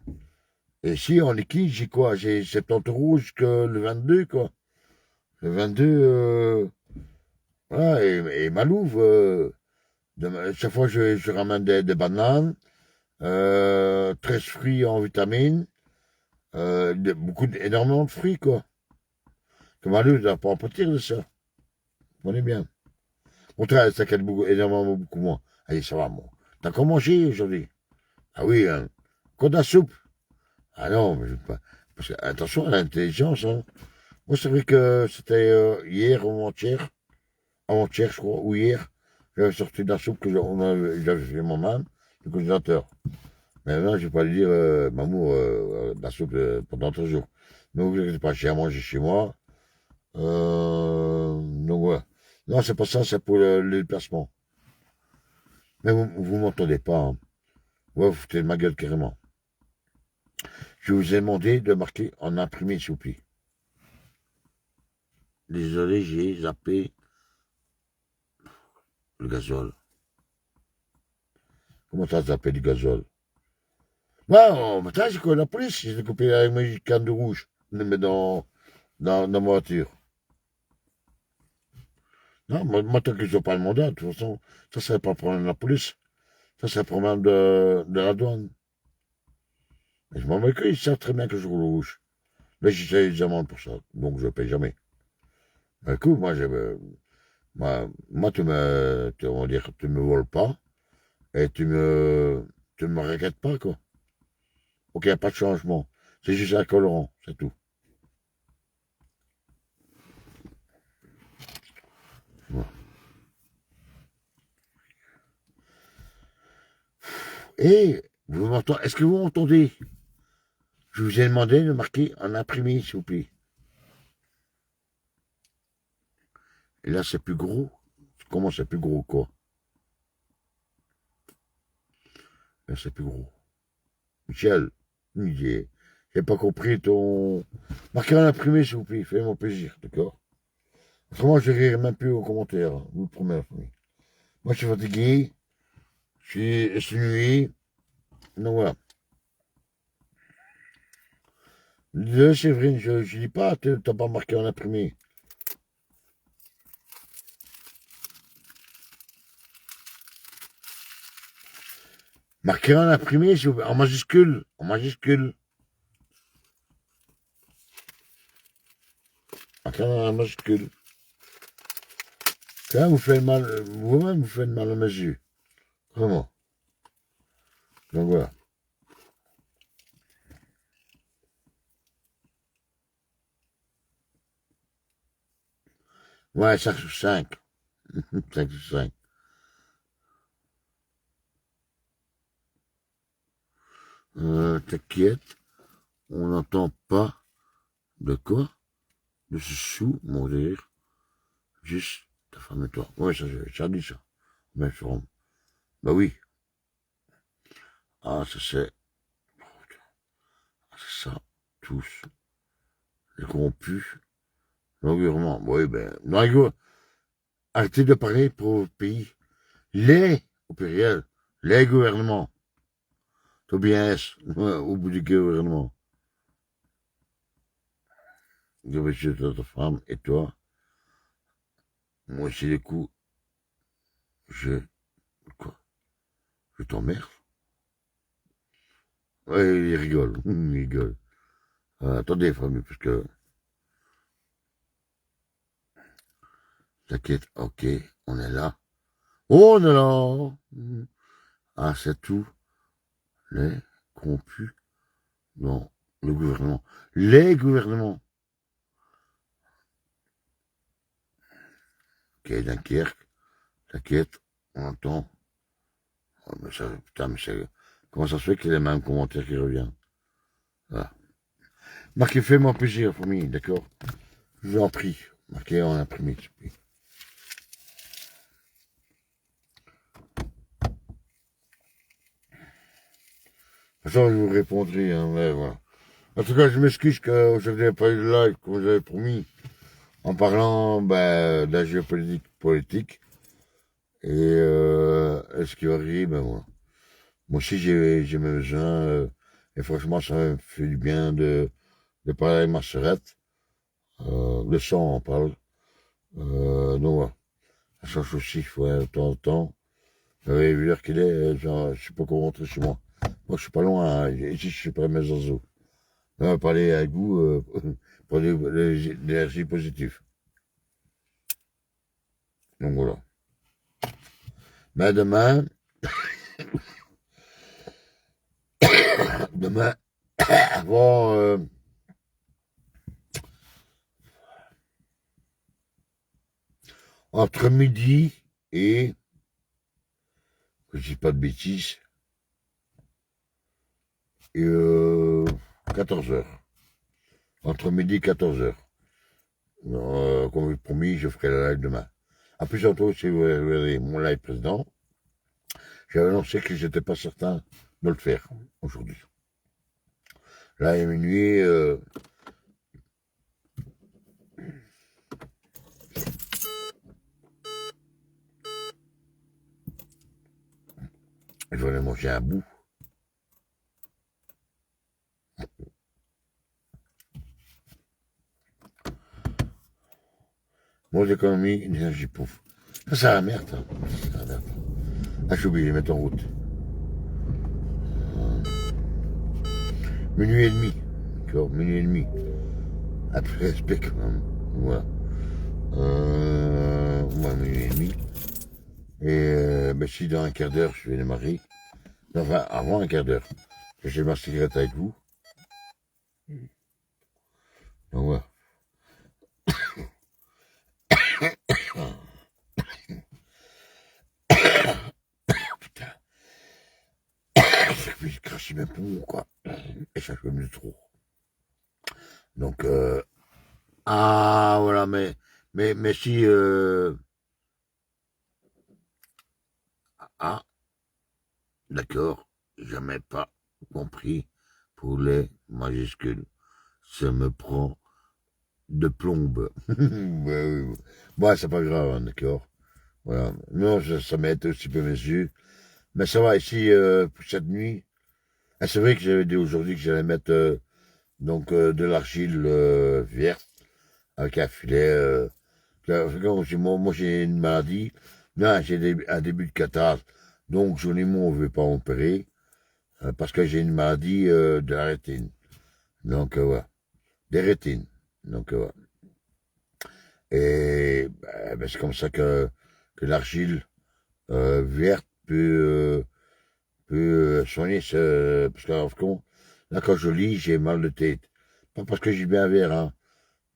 S1: Et si en liquide, j'ai quoi? J'ai 70 € jusqu'au le 22, quoi. Le 22, voilà, et Malouve, chaque fois je ramène des bananes, 13 fruits en vitamines, énormément de fruits, quoi. Que Malouve ne doit pas en pâtir de ça. On est bien. Au contraire, ça calme énormément beaucoup moins. Allez, ça va, moi. T'as quoi manger aujourd'hui? Ah oui, hein. Quoi de la soupe? Ah non, mais je pas. Parce que, attention à l'intelligence, hein. Moi, c'est vrai que c'était hier ou avant-hier, je crois, ou hier, j'avais sorti de la soupe que j'avais fait moi-même, le congélateur. Mais maintenant, je vais pas lui dire, maman, de la soupe pendant 3 jours. Donc, vous inquiétez pas, j'ai à manger chez moi. Donc, voilà. Non, c'est pas ça, c'est pour le déplacement. Mais vous m'entendez pas, hein. Ouais, vous foutez de ma gueule carrément. Je vous ai demandé de marquer en imprimé, s'il vous plaît. Désolé, j'ai zappé le gazole. Comment ça zappé du gazole? Ouais, matin, j'ai connu la police. J'ai coupé avec mes cannes de rouge. Je les mets dans ma voiture. Non, moi tant qu'ils n'ont pas le mandat, de toute façon, ça, c'est pas le problème de la police. Ça, c'est le problème de la douane. Et je m'en vais qu'ils savent très bien que je roule au rouge. Mais j'ai des amendes pour ça, donc je ne paye jamais. Mais écoute, moi, on va dire, tu me voles pas et tu me raquettes pas, quoi. Ok, il n'y a pas de changement. C'est juste un colorant, c'est tout. Voilà. Et, est-ce que vous m'entendez? Je vous ai demandé de marquer en imprimé, s'il vous plaît. Et là, c'est plus gros. Comment c'est plus gros, quoi? Là, c'est plus gros. Michel, j'ai pas compris ton... Marquez en imprimé, s'il vous plaît. Fais-moi plaisir, d'accord? Autrement, je rirai même plus aux commentaires. Hein, vous le promets, la famille. Moi, je suis fatigué. Je suis exténué. Donc voilà. Séverine, je dis pas, t'as pas marqué en imprimé. Marqué en imprimé, en majuscule. En majuscule. Marqué en majuscule. Là, vous faites mal, vous-même, vous faites mal à mes yeux. Vraiment. Donc voilà. Ouais, 5 sur 5. 5 sur 5. T'inquiète, on n'entend pas de quoi? De ce sous mourir. Juste ta femme et toi. Ouais, ça, j'ai dit ça. Mais bah oui. Ah, ça c'est. Ah, c'est ça. Tous. Les corrompus. Le gouvernement. Oui, ben. Non, arrêtez de parler pour le pays. Les, au pluriel. Les gouvernements. Toi bien S. Au bout du gouvernement. Je vais chez ta femme et toi. Moi aussi, les coups. Je. Quoi? Je t'emmerde. Ouais, il rigole. Il rigole. Attendez, famille, parce que. T'inquiète, ok, on est là. Oh, on est là. Ah, c'est tout. Les corrompus dans le gouvernement. Les gouvernements. Ok, Dunkerque. T'inquiète, on entend. Oh, mais ça, putain, mais c'est. Comment ça se fait qu'il y a les mêmes commentaires qui reviennent? Voilà. Marquez, fais-moi plaisir, famille, d'accord? Je vous en prie. Marquez en imprimé, s'il vous plaît. De toute façon, je vous répondrai, hein, mais voilà. En tout cas, je m'excuse que je n'avais pas eu de live comme j'avais promis, en parlant de la géopolitique politique. Et ce qui arrive, ben voilà. Moi aussi, j'ai mes besoins, et franchement, ça me fait du bien de parler avec ma sœurette. Le sang, on parle. Donc voilà. Ça change aussi, ouais, de temps en temps. Vous avez vu l'heure qu'il est, genre, je suis pas encore rentré chez moi. Moi, je suis pas loin, hein. Ici, je suis près de mes oiseaux. On va parler avec vous pour l'énergie positive. Donc voilà. Mais demain, avant, entre midi et, que je dis pas de bêtises, et 14 heures. Entre midi et 14 heures. Comme j'ai promis, je ferai le live demain. En plus, surtout, si vous verrez mon live président, j'avais annoncé que j'étais pas certain de le faire aujourd'hui. Là, il est minuit, je vais aller manger un bout. Moins d'économie, énergie pauvre. Ça, c'est la merde, hein. C'est la merde. Ah, j'ai oublié de les mettre en route. Minuit et demi. D'accord, minuit et demi. Après, respect quand même. Voilà. Moi, minuit et demi. Et si dans un quart d'heure, je vais démarrer. Enfin, avant un quart d'heure. J'ai ma cigarette avec vous. Donc voilà. sais même pas pourquoi. Et ça, je me trop. Donc, voilà, mais si, ah, d'accord, jamais pas compris pour les majuscules. Ça me prend de plombe. Ouais, ouais. Bon, c'est pas grave, hein, d'accord. Voilà. Non, ça m'aide aussi peu mes yeux. Mais ça va ici pour cette nuit. Ah, c'est vrai que j'avais dit aujourd'hui que j'allais mettre donc de l'argile verte avec un filet. Moi, j'ai une maladie. Non, un début de catarrhe. Donc, j'en ai on ne veut pas opérer parce que j'ai une maladie de la rétine. Donc, voilà. Des rétines. Donc, voilà. Et c'est comme ça que l'argile verte peut soigner ce... Parce que là, quand je lis, j'ai mal de tête. Pas parce que j'ai bien vert, hein,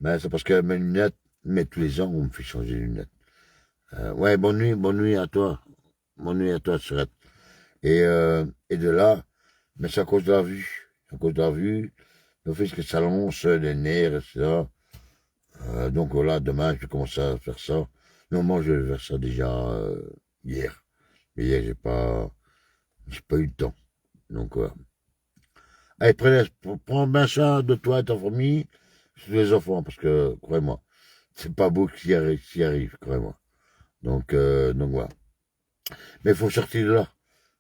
S1: mais c'est parce que mes lunettes, mais tous les ans, on me fait changer de lunettes. Ouais, bonne nuit à toi. Bonne nuit à toi, Serette. Et de là, mais c'est à cause de la vue. À cause de la vue, le fait que ça lance les nerfs, etc. Donc voilà, demain, je vais commencer à faire ça. Normalement, je vais faire ça déjà hier. Mais hier, j'ai pas eu le temps. Donc voilà. Allez, prends bien soin de toi et ta famille, surtout les enfants, parce que, croyez-moi, c'est pas beau qui arrive, croyez-moi. Donc voilà. Mais il faut sortir de là.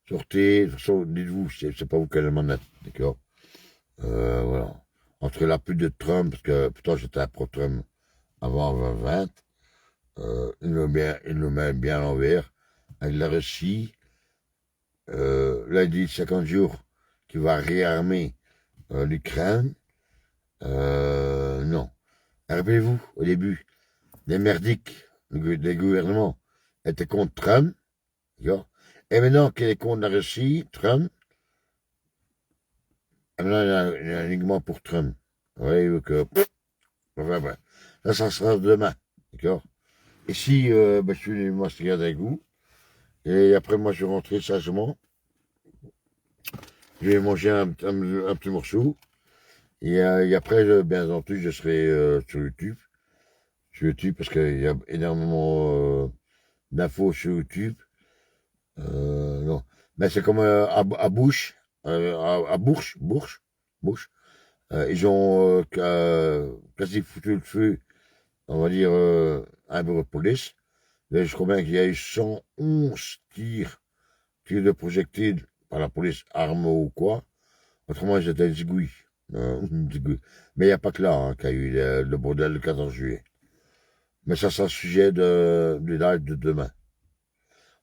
S1: Sortez, de toute façon, dites-vous, c'est pas vous qui allez le manette, d'accord? Voilà. Entre la pute de Trump, parce que, putain, j'étais un pro-Trump avant 2020, il le met bien à l'envers, avec la Russie, là, il dit 50 jours qu'il va réarmer l'Ukraine, non. Rappelez-vous, au début, les merdiques, les gouvernements étaient contre Trump, d'accord? Et maintenant qu'il est contre la Russie, Trump, et maintenant il y a uniquement pour Trump. Vous voyez que, enfin, bref. Ça sera demain, d'accord? Ici, je suis venu m'installer avec vous, et après, moi, je vais rentrer sagement, je vais manger un petit morceau, et après, bien entendu, je serai sur YouTube, parce qu'il y a énormément d'infos sur YouTube. Non. Mais c'est comme à Bouche, à Bourges. Ils ont quasi foutu le feu, on va dire, à un bureau de police. Et je crois bien qu'il y a eu 111 tirs de projectiles par la police, armes ou quoi. Autrement, ils étaient zigouilles. Zigouilles. Mais il n'y a pas que là hein, qu'il y a eu le bordel le 14 juillet. Mais ça, c'est un sujet du live de demain.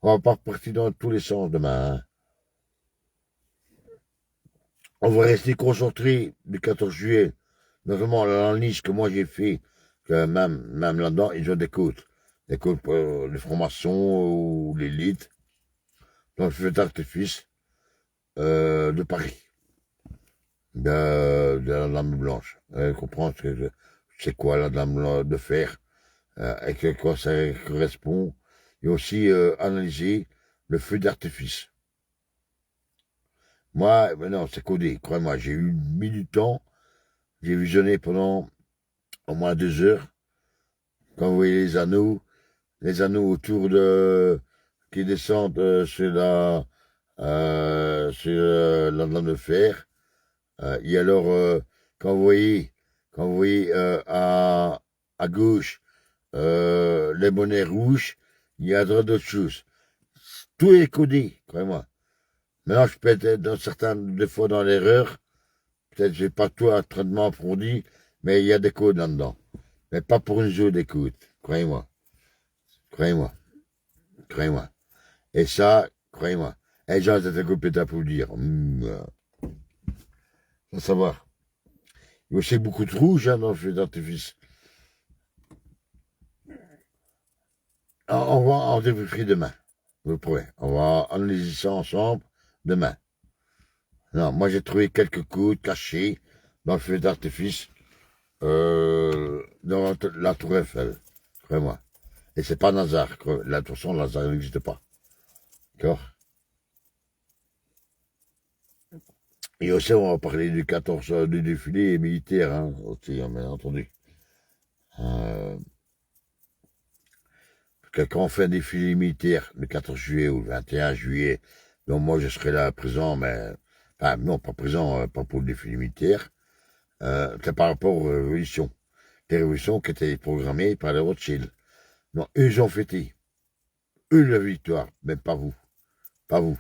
S1: On va pas repartir dans tous les sens demain. Hein. On va rester concentré du 14 juillet, notamment l'analyse que moi j'ai fait, que même là-dedans, ils ont des côtes pour les francs-maçons ou l'élite, dans le feu d'artifice de Paris, de la Dame Blanche. Comprendre c'est quoi la Dame de fer, et à quoi ça correspond, et aussi analyser le feu d'artifice. Moi, mais non, c'est codé, crois-moi, j'ai eu mis du temps, j'ai visionné pendant au moins 2 heures, quand vous voyez les anneaux autour de, qui descendent sur la lame de fer, et alors, quand vous voyez à gauche, les bonnets rouges, il y a d'autres choses. Tout est codé, croyez-moi. Maintenant, je peux être des fois dans l'erreur, peut-être j'ai pas tout un traitement approfondi, mais il y a des codes là-dedans. Mais pas pour une jeu d'écoute, croyez-moi. Croyez-moi. Croyez-moi. Et ça, croyez-moi. Les gens étaient compétents pour le dire. Faut savoir. Il y a aussi beaucoup de rouge hein, dans le feu d'artifice. On va en débriefer demain. Vous pourrez. On va analyser ça ensemble demain. Non, moi j'ai trouvé quelques codes cachés dans le feu d'artifice dans la tour Eiffel. Croyez-moi. Et c'est pas Nazar. La tour son Nazar n'existe pas. D'accord? Et aussi, on va parler du 14, du défilé militaire, hein, aussi, hein, bien entendu. Euh, Parce que quand on fait un défilé militaire, le 14 juillet ou le 21 juillet, donc moi, je serai là présent, mais, enfin, non, pas présent, pas pour le défilé militaire, c'est par rapport aux révolutions. Les révolutions qui étaient programmées par les Rothschild. Non, eux, ils ont fêté. Eux, la victoire, mais pas vous. Pas vous.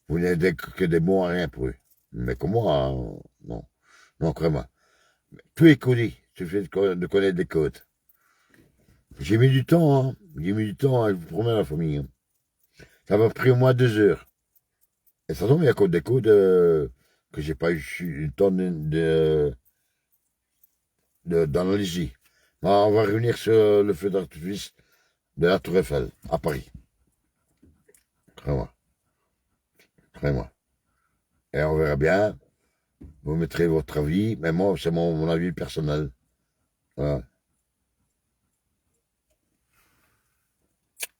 S1: Vous n'êtes que des bons à rien pour eux. Mais comme moi, hein, non. Non, vraiment. Tout est codé. Il suffit de connaître les codes. J'ai mis du temps, hein. J'ai mis du temps, hein, je vous promets, la famille. Hein. Ça m'a pris au moins 2 heures. Et ça tombe, il y a encore des codes que j'ai pas eu le temps d'analyser. On va revenir sur le feu d'artifice de la Tour Eiffel, à Paris. Crois-moi. Crois-moi. Et on verra bien. Vous mettrez votre avis, mais moi, c'est mon avis personnel. Voilà.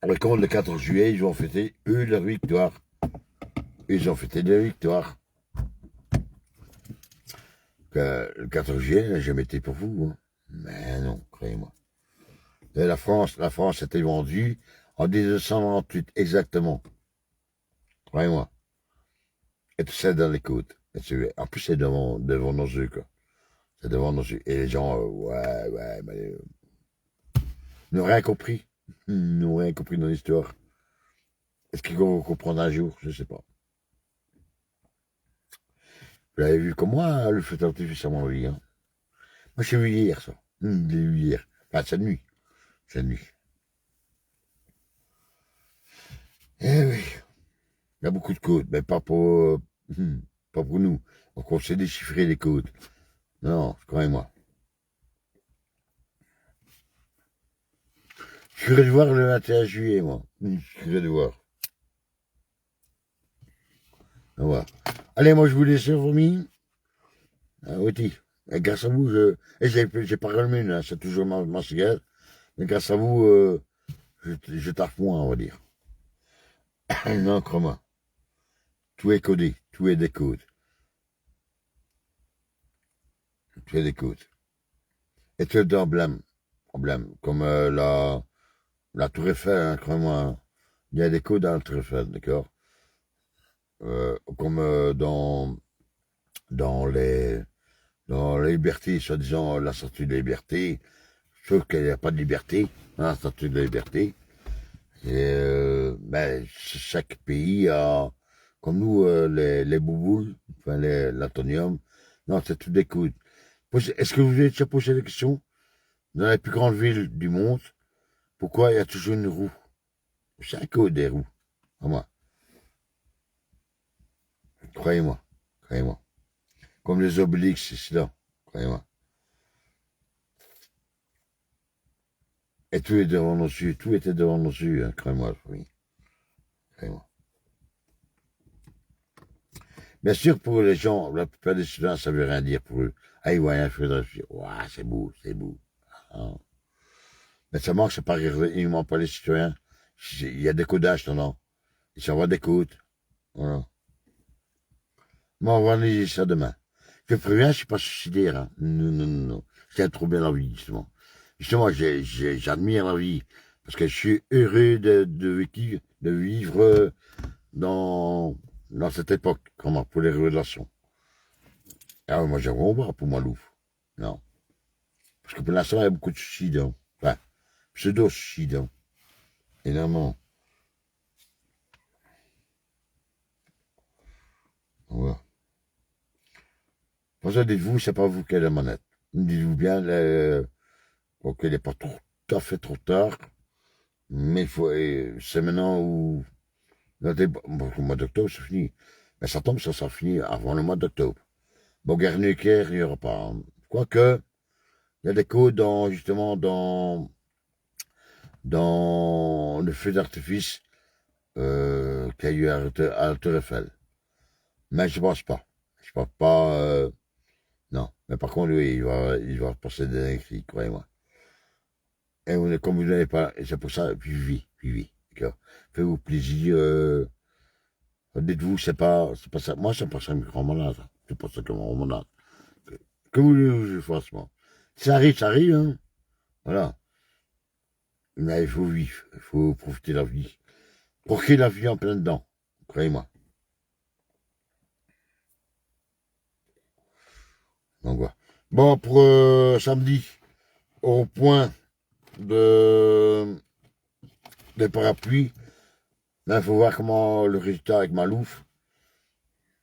S1: Alors, comme le 14 juillet, ils ont fêté, eux, leur victoire. Ils ont fêté leur victoire. Le 14 juillet n'a jamais été pour vous. Hein. Mais non, croyez-moi. Et la France était vendue en 1998, exactement. Croyez-moi. Et tout ça dans les côtes. En plus, c'est devant nos yeux, quoi. C'est devant nos yeux. Et les gens, ouais, mais n'ont rien compris. N'ont rien compris dans l'histoire. Est-ce qu'ils vont comprendre un jour? Je sais pas. Vous l'avez vu comme moi, le feu d'artifice à mon avis. Hein. Moi, j'ai vu hier, ça. Je l'ai vu hier. Enfin, cette nuit. Cette nuit. Eh oui. Il y a beaucoup de codes, mais pas pour nous. Donc, on sait déchiffrer les codes. Non, croyez-moi. Je suis de voir le 21 juillet, moi. Je suis de voir. Voilà. Allez, moi, je vous laisse, famille. Ah, oui, et grâce à vous, et j'ai pas remis, hein, c'est toujours ma cigarette. Mais grâce à vous, je taffe moins, on va dire. Non, crois-moi. Tout est codé, tout est des codes. Tout est des codes. Et tout est d'emblème. Emblème. Comme la Tour Eiffel, hein, crois-moi. Hein. Il y a des codes dans la Tour Eiffel, d'accord comme dans les dans la liberté, soi-disant la statue de la liberté, sauf qu'il n'y a pas de liberté dans la statue de la liberté. Et ben, chaque pays a, comme nous, les bouboules, enfin l'atonium. Non, c'est tout des coudes. Est-ce que vous avez déjà posé la question, dans les plus grandes villes du monde, pourquoi il y a toujours une roue? C'est un code des roues. Vraiment. Croyez-moi. Croyez-moi. Comme les obélix ici là. Croyez-moi. Et tout est devant nos yeux. Tout était devant nos yeux, hein, croyez-moi, oui. Croyez-moi. Bien sûr, pour les gens, la plupart des citoyens, ça veut rien dire pour eux. Ah, ils voient un feu de ouah, c'est beau, c'est beau. Ah. Mais ça marche pas uniquement pas les citoyens. Il y a des codages, non. Ils s'envoient des codes. Voilà. Moi, on va analyser ça demain. Je préviens, je suis pas suicidaire. Hein. Non, non, non, non. J'aime trop bien la vie, justement. Justement, j'admire la vie. Parce que je suis heureux de vivre dans cette époque, comment, pour les relations. Ah, moi, j'ai vraiment pour moi, Louvre. Non. Parce que pour l'instant, il y a beaucoup de suicides. Hein. Enfin, pseudo-suicides. Hein. Énormément. Voilà. Pour ça, dites-vous, c'est pas vous qui avez la manette. Dites-vous bien, bon, qu'il n'est pas tout à fait trop tard. Mais il faut, c'est maintenant où, bon, le mois d'octobre, c'est fini. Mais ça tombe, ça sera fini avant le mois d'octobre. Bon, guerre nucléaire, il n'y aura pas. Hein. Quoique, il y a des codes justement, dans le feu d'artifice, qu'il y a eu à la Tour Eiffel. Mais je pense pas. Je pense pas, non. Mais par contre, oui, il va passer des écrits, croyez-moi. Et comme vous n'avez pas, et c'est pour ça, vivez, d'accord. Faites-vous plaisir, dites-vous, c'est pas ça. Moi, c'est pas ça, un grand malade. C'est pas ça comment on a. Que voulez-vous que je fasse, moi? Ça arrive, hein. Voilà. Mais il faut vivre, il faut profiter de la vie. Profiter de la vie en plein dedans, croyez-moi. Donc voilà. Bon, pour samedi, au point de, des parapluies, il faut voir comment le résultat avec Malouf,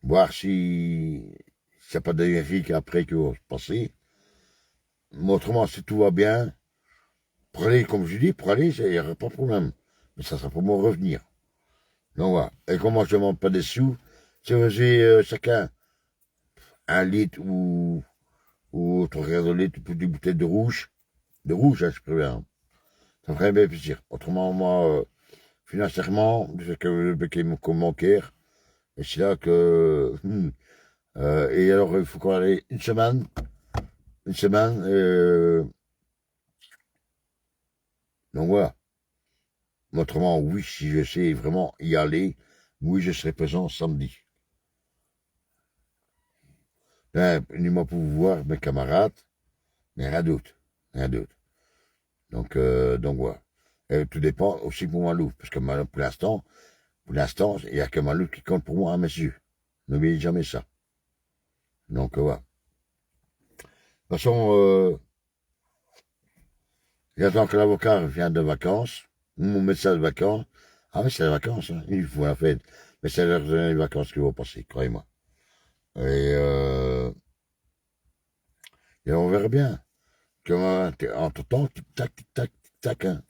S1: voir si s'il n'y a pas d'érique après qui va se passer. Mais autrement, si tout va bien, pour aller, comme je dis, pour aller, il n'y aura pas de problème. Mais ça sera pour moi revenir. Donc voilà. Et comment je ne demande pas des sous, si vous avez chacun 1 litre ou 3 quarts de litre pour des bouteilles de rouge, hein, je préviens. Ça me ferait bien plaisir. Autrement, moi, financièrement, je sais que le payer mon compte bancaire, et c'est là que... et alors, il faut qu'on aille une semaine, donc voilà. Autrement, oui, si je sais vraiment y aller, oui, je serai présent samedi. Uniquement pour vous voir, mes camarades, mais rien d'autre. Rien d'autre. Donc voilà. Et tout dépend aussi pour Malouf, parce que pour l'instant, il n'y a que Malouf qui compte pour moi à mes yeux. N'oubliez jamais ça. Donc voilà. De toute façon, j'attends que l'avocat vienne de vacances, mon médecin de vacances. Ah oui, c'est les vacances, hein. Il faut la fête. Mais c'est les vacances qui vont passer, croyez-moi. Et, et on verra bien. Entre-temps, tic-tac, tic-tac, tic-tac, hein.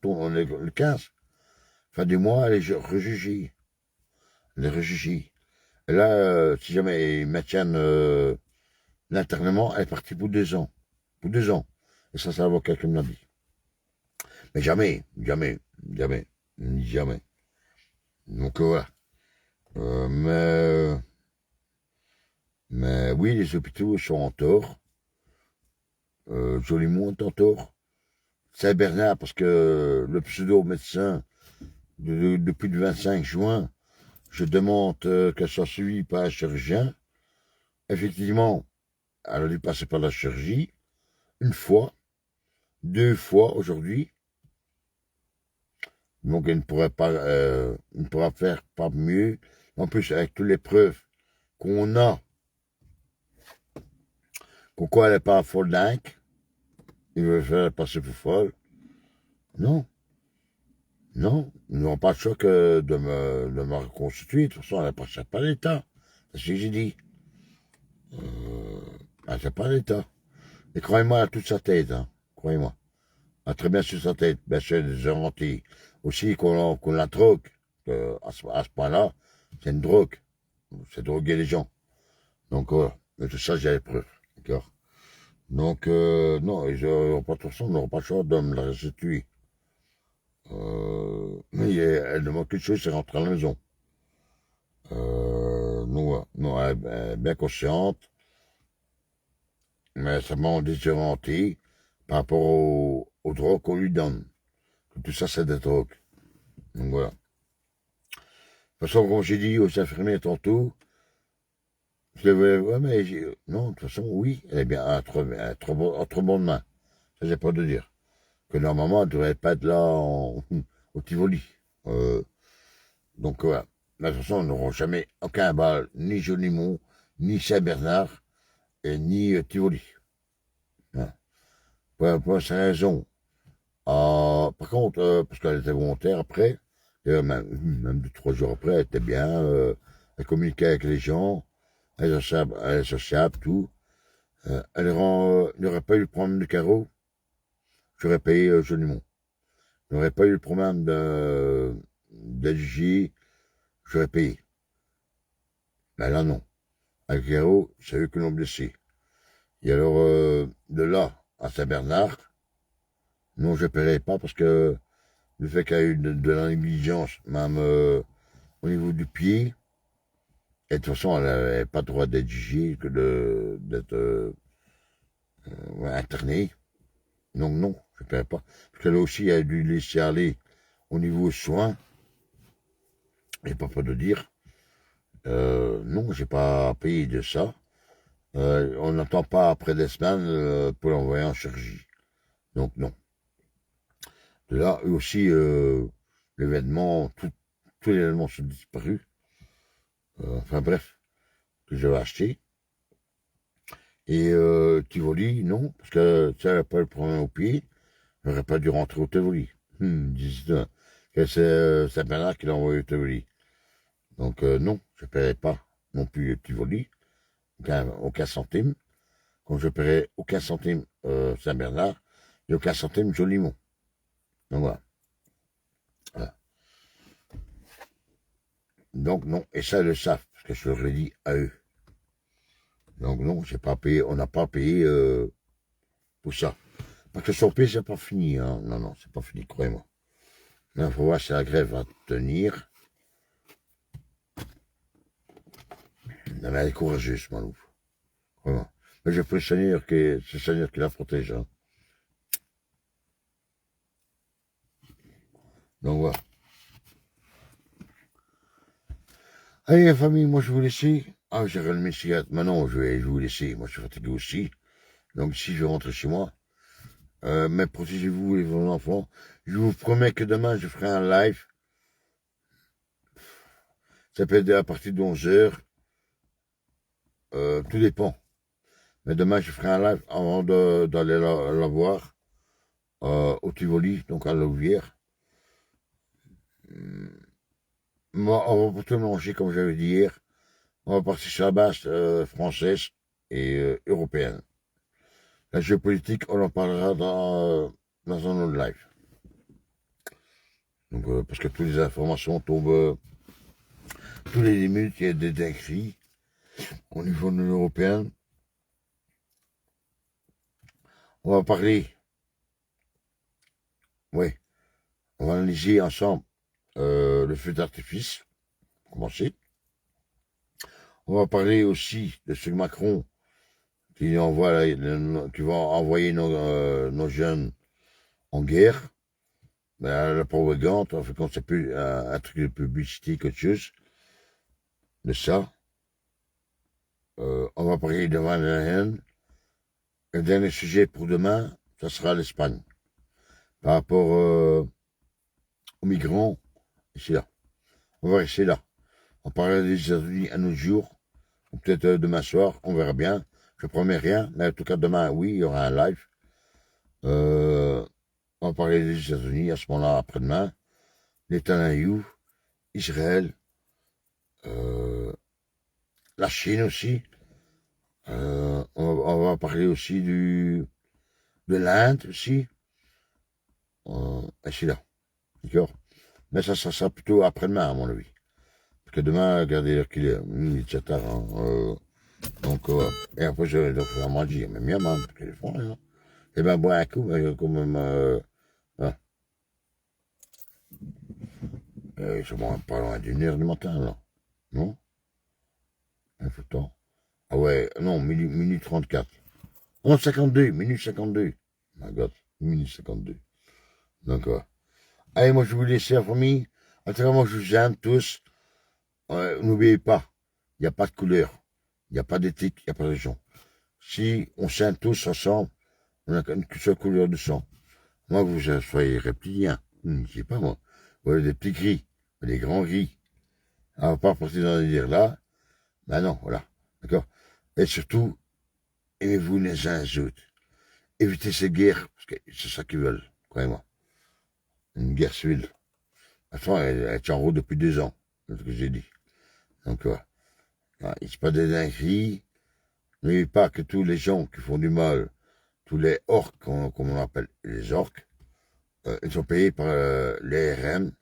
S1: On est le 15. Fin du mois, elle est rejugée. Elle est rejugée. Et là, si jamais ils maintiennent l'internement, elle est partie pour 2 ans. Pour 2 ans. Et ça, c'est l'avocat qui me l'a dit. Mais jamais, jamais, jamais, jamais. Donc voilà. Mais oui, les hôpitaux sont en tort. Joliment en tort. Saint-Bernard, parce que le pseudo-médecin, depuis le 25 juin, je demande qu'elle soit suivie par un chirurgien. Effectivement, elle a dû passer par la chirurgie, 1 fois, 2 fois aujourd'hui. Donc elle ne pourra faire pas mieux. En plus, avec toutes les preuves qu'on a, pourquoi elle n'est pas folle dingue, ils veulent faire passer pour folle. Non, non, ils n'auront pas le choix que de me reconstituer. De toute façon, elle n'appartient pas à l'État. C'est ce que j'ai dit. Elle n'appartient pas à l'État. Et croyez-moi, elle a toute sa tête, hein. Croyez-moi. Elle a très bien sur sa tête. Bien sûr, des gentil. Aussi qu'on la drogue. À ce point-là, c'est une drogue. C'est droguer les gens. Donc voilà. Mais tout ça, j'ai les preuves. D'accord. Donc, non, de toute façon, on n'aura pas le choix de me la restituer. Mais elle demande quelque chose, c'est rentrer à la maison. Non, non, elle est bien consciente, mais ça m'a désorienté par rapport aux drogues qu'on lui donne. Tout ça, c'est des drogues. Donc voilà. De toute façon, comme j'ai dit aux infirmiers tantôt, je devais, ouais, mais non, de toute façon, oui, elle est bien entre bonnes mains. Ça, j'ai pas de dire. Que normalement, elle devrait pas être là au Tivoli. Donc voilà. Mais de toute façon, nous n'aurons jamais aucun bal, ni Jolimont, ni Saint-Bernard, et ni Tivoli. Hein. Pour ces raisons. Par contre, parce qu'elle était volontaire après, même 2, 3 jours après, elle était bien, elle communiquait avec les gens, elle est sociable, tout. Il n'y aurait pas eu le problème de carreau, j'aurais payé Jolimont. Il n'y aurait pas eu le problème d'LG, j'aurais payé. Mais là, non. Avec carreau, c'est eux qui l'ont blessé. Et alors, de là à Saint-Bernard, non, je ne paierai pas parce que le fait qu'il y a eu de la négligence, même au niveau du pied, et de toute façon, elle n'avait pas le droit d'être jugée, que d'être internée. Donc non, je ne paierai pas. Parce qu'elle aussi a dû laisser aller au niveau soins, et pas de dire. Non, j'ai pas payé de ça. On n'attend pas après des semaines pour l'envoyer en chirurgie. Donc non. De là, eux aussi, l'événement, tous les événements sont disparus. Enfin bref, que j'avais acheté. Et Tivoli, non, parce que tu sais, pas le problème au pied, j'aurais pas dû rentrer au Tivoli. Dis-toi, que c'est Saint-Bernard qui l'a envoyé au Tivoli. Donc non, je ne paierai pas non plus le Tivoli, aucun centime. Comme je ne paierai aucun centime Saint-Bernard, et aucun centime Jolimont. Donc voilà. Voilà. Donc non, et ça ils le savent, parce que je leur ai dit à eux. Donc non, j'ai pas payé, on n'a pas payé pour ça. Parce que son pays, c'est pas fini, hein. Non, non, c'est pas fini, croyez-moi. Il faut voir si la grève va tenir. Non, mais elle est courageuse, Malouf. Vraiment. Mais je prie c'est le Seigneur qui la protège, hein. Donc voilà. Allez, la famille, moi je vais vous laisser. Ah, j'ai rallumé mes cigarettes. Maintenant, je vais vous laisser. Moi, je suis fatigué aussi. Donc, si je rentre chez moi, mais protégez-vous et vos enfants. Je vous promets que demain, je ferai un live. Ça peut être à partir de 11h. Tout dépend. Mais demain, je ferai un live avant d'aller la voir au Tivoli, donc à Louvière. Moi, on va pas tout mélanger, comme j'avais dit hier. On va partir sur la base française et européenne. La géopolitique, on en parlera dans un autre live. Donc, parce que toutes les informations tombent tous les minutes, il y a des dingueries au niveau de l'Union européenne. On va parler, oui, on va analyser ensemble le feu d'artifice, pour commencer. On va parler aussi de ce Macron qui va envoyer nos jeunes en guerre. La propagande, en fait, quand c'est plus un truc de publicité qu'autre chose, de ça. On va parler de Van der Leyen. Le dernier sujet pour demain, ça sera l'Espagne. Par rapport aux migrants, c'est là. On va rester là. On parlera des États-Unis un autre jour, ou peut-être demain soir, on verra bien. Je promets rien, mais en tout cas demain, oui, il y aura un live. On va parler des États-Unis à ce moment-là, après-demain. Netanyahou, Israël, la Chine aussi. On va parler aussi de l'Inde aussi. Et c'est là. D'accord. Mais ça sera plutôt après-demain, à mon avis. Parce que demain, regardez l'heure qu'il est. Il est déjà tard. Hein. Donc, et après, je vais faire à manger. Mais bien, parce que les font rien. Et ben, boire un coup, mais quand même, hein. Je mange pas loin d'1 heure du matin, là. Non? Un peu de temps. Ah ouais, non, minute 34. Non, 52, minute 52. My God, minute 52. Donc, allez, moi, je vous laisse, la famille. En tout cas, moi, je vous aime tous. N'oubliez pas, il n'y a pas de couleur, il n'y a pas d'éthique, il n'y a pas de religion. Si on s'aime tous ensemble, on n'a qu'une seule couleur de sang. Moi, vous soyez reptiliens, je sais pas moi. Vous avez des petits gris, des grands gris. On va pas partir dans les délires là. Ben non, voilà. D'accord. Et surtout, aimez-vous les uns les autres. Évitez ces guerres, parce que c'est ça qu'ils veulent, croyez-moi. Une guerre civile. Attends, elle est en route depuis 2 ans, c'est ce que j'ai dit. Donc, voilà. Il se passe des dingueries. N'oubliez pas que tous les gens qui font du mal, tous les orques, comme on appelle les orques, ils sont payés par les RM,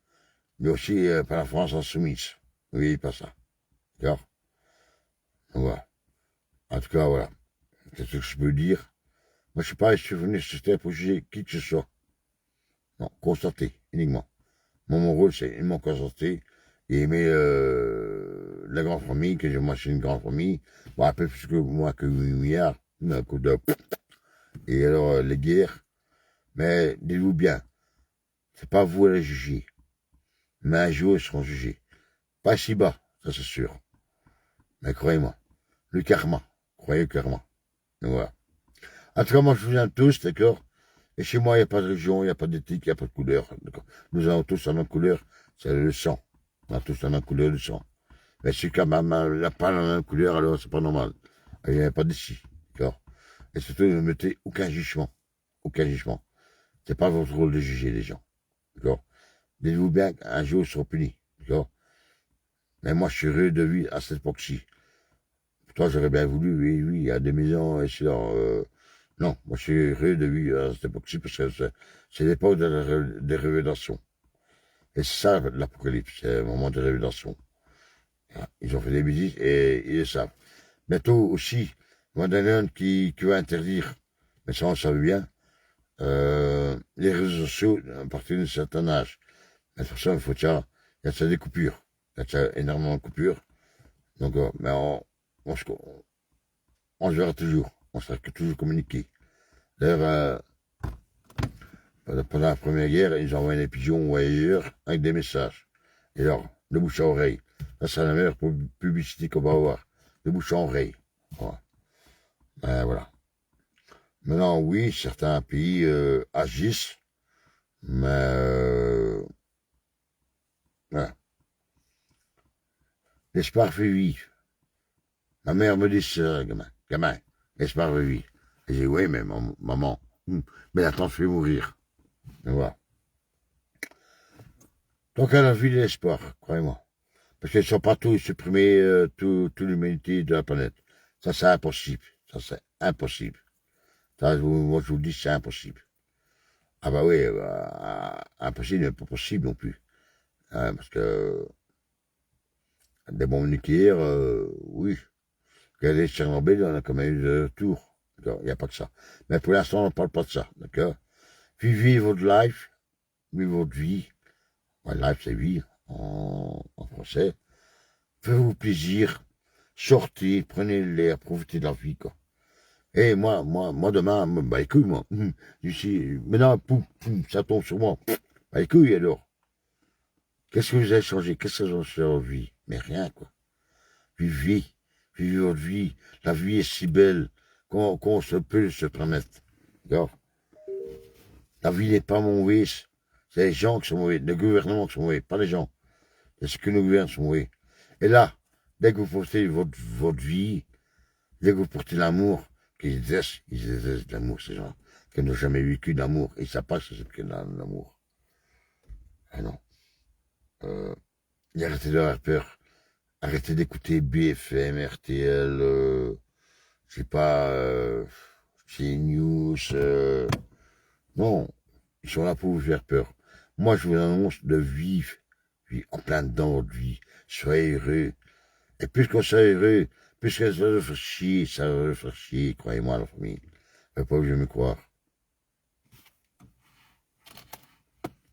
S1: mais aussi par la France insoumise. N'oubliez pas ça. D'accord. Donc, voilà. En tout cas, voilà. C'est ce que je peux dire. Moi, je ne suis pas venu sur cette terre pour juger qui que ce soit. Non, constater, uniquement. Moi, mon rôle, c'est uniquement constater et aimer la grande famille, que moi, je suis une grande famille. Bon, un peu plus que moi que 8 milliards. Un coup de... Et alors, les guerres. Mais dites-vous bien, c'est pas vous à les juger. Mais un jour, ils seront jugés. Pas si bas, ça c'est sûr. Mais croyez-moi, le karma. Croyez le karma. Donc voilà. En tout cas, moi, je vous aime tous, d'accord? Et chez moi, il n'y a pas de religion, il n'y a pas d'éthique, il n'y a pas de couleur. Nous avons tous la même couleur, c'est le sang. On a tous la même couleur de sang. Mais si quand même n'a pas la même couleur, alors c'est pas normal. Il n'y a pas d'ici. D'accord? Et surtout, ne mettez aucun jugement. Aucun jugement. C'est pas votre rôle de juger les gens. D'accord? Dites-vous bien qu'un jour ils seront punis. D'accord? Mais moi, je suis heureux de vivre à cette époque-ci. Toi, j'aurais bien voulu, oui, oui, il y a des maisons, et c'est non, moi, je suis heureux de vivre à cette époque-ci parce que c'est l'époque des révélations. Et c'est ça, l'Apocalypse, c'est un moment de révélation. Ils ont fait des bêtises et ils le savent. Bientôt aussi, il y en a un qui va interdire, mais ça on savait bien, les réseaux sociaux à partir d'un certain âge. Mais de toute façon, il y a ça des coupures. Il y a ça énormément de coupures. Donc, mais on se, on se verra toujours. On sera toujours communiqué. D'ailleurs, pendant la Première Guerre, ils envoyaient des pigeons voyageurs avec des messages. Et alors, de bouche à oreille. Ça, c'est la meilleure publicité qu'on va avoir. De bouche à oreille. Voilà. Voilà. Maintenant, oui, certains pays agissent, mais voilà. L'espoir fait vivre. Ma mère me dit ça, gamin, l'espoir fait vivre. Et j'ai dit, oui, mais maman, mais attends, je vais mourir. Et voilà. Donc, elle a vu l'espoir, croyez-moi. Parce qu'ils ne sont pas tous supprimés, toute l'humanité de la planète. Ça, c'est impossible. Ça, c'est impossible. Ça, moi, je vous le dis, c'est impossible. Ah bah oui, impossible, mais pas possible non plus. Hein, parce que des bombes nucléaires, oui. Regardez Tchernobyl, on a quand même eu de retour. Il n'y a pas que ça. Mais pour l'instant, on ne parle pas de ça. D'accord? Vivez votre life, vivez votre vie. Life, c'est vie en français. Faites-vous plaisir, sortez, prenez l'air, profitez de la vie, quoi. Et moi, demain, bah, les couilles, moi. Ici, maintenant, poum, poum, ça tombe sur moi. Bah, les couilles, alors. Qu'est-ce que vous avez changé? Qu'est-ce que vous avez changé dans votre vie? Mais rien, quoi. Vivez, vivez votre vie. La vie est si belle qu'on se peut se permettre. D'accord? La vie n'est pas mauvaise. C'est les gens qui sont mauvais, le gouvernement qui sont mauvais, pas les gens. C'est ce que nous gouvernent qui sont mauvais. Et là, dès que vous portez votre vie, dès que vous portez l'amour, ils détestent l'amour, ces gens qui n'ont jamais vécu d'amour. Ils ne savent pas ce qu'est l'amour. Ah non. Arrêtez d'avoir peur. Arrêtez d'écouter BFM, RTL, je sais pas, CNews. Non, ils sont là pour vous faire peur. Moi, je vous annonce de vivre, en plein dedans votre vie. Soyez heureux. Et plus qu'on soit heureux, plus que ça va faire chier, ça va faire chier, croyez-moi, la famille. Ne faut pas que je me croire.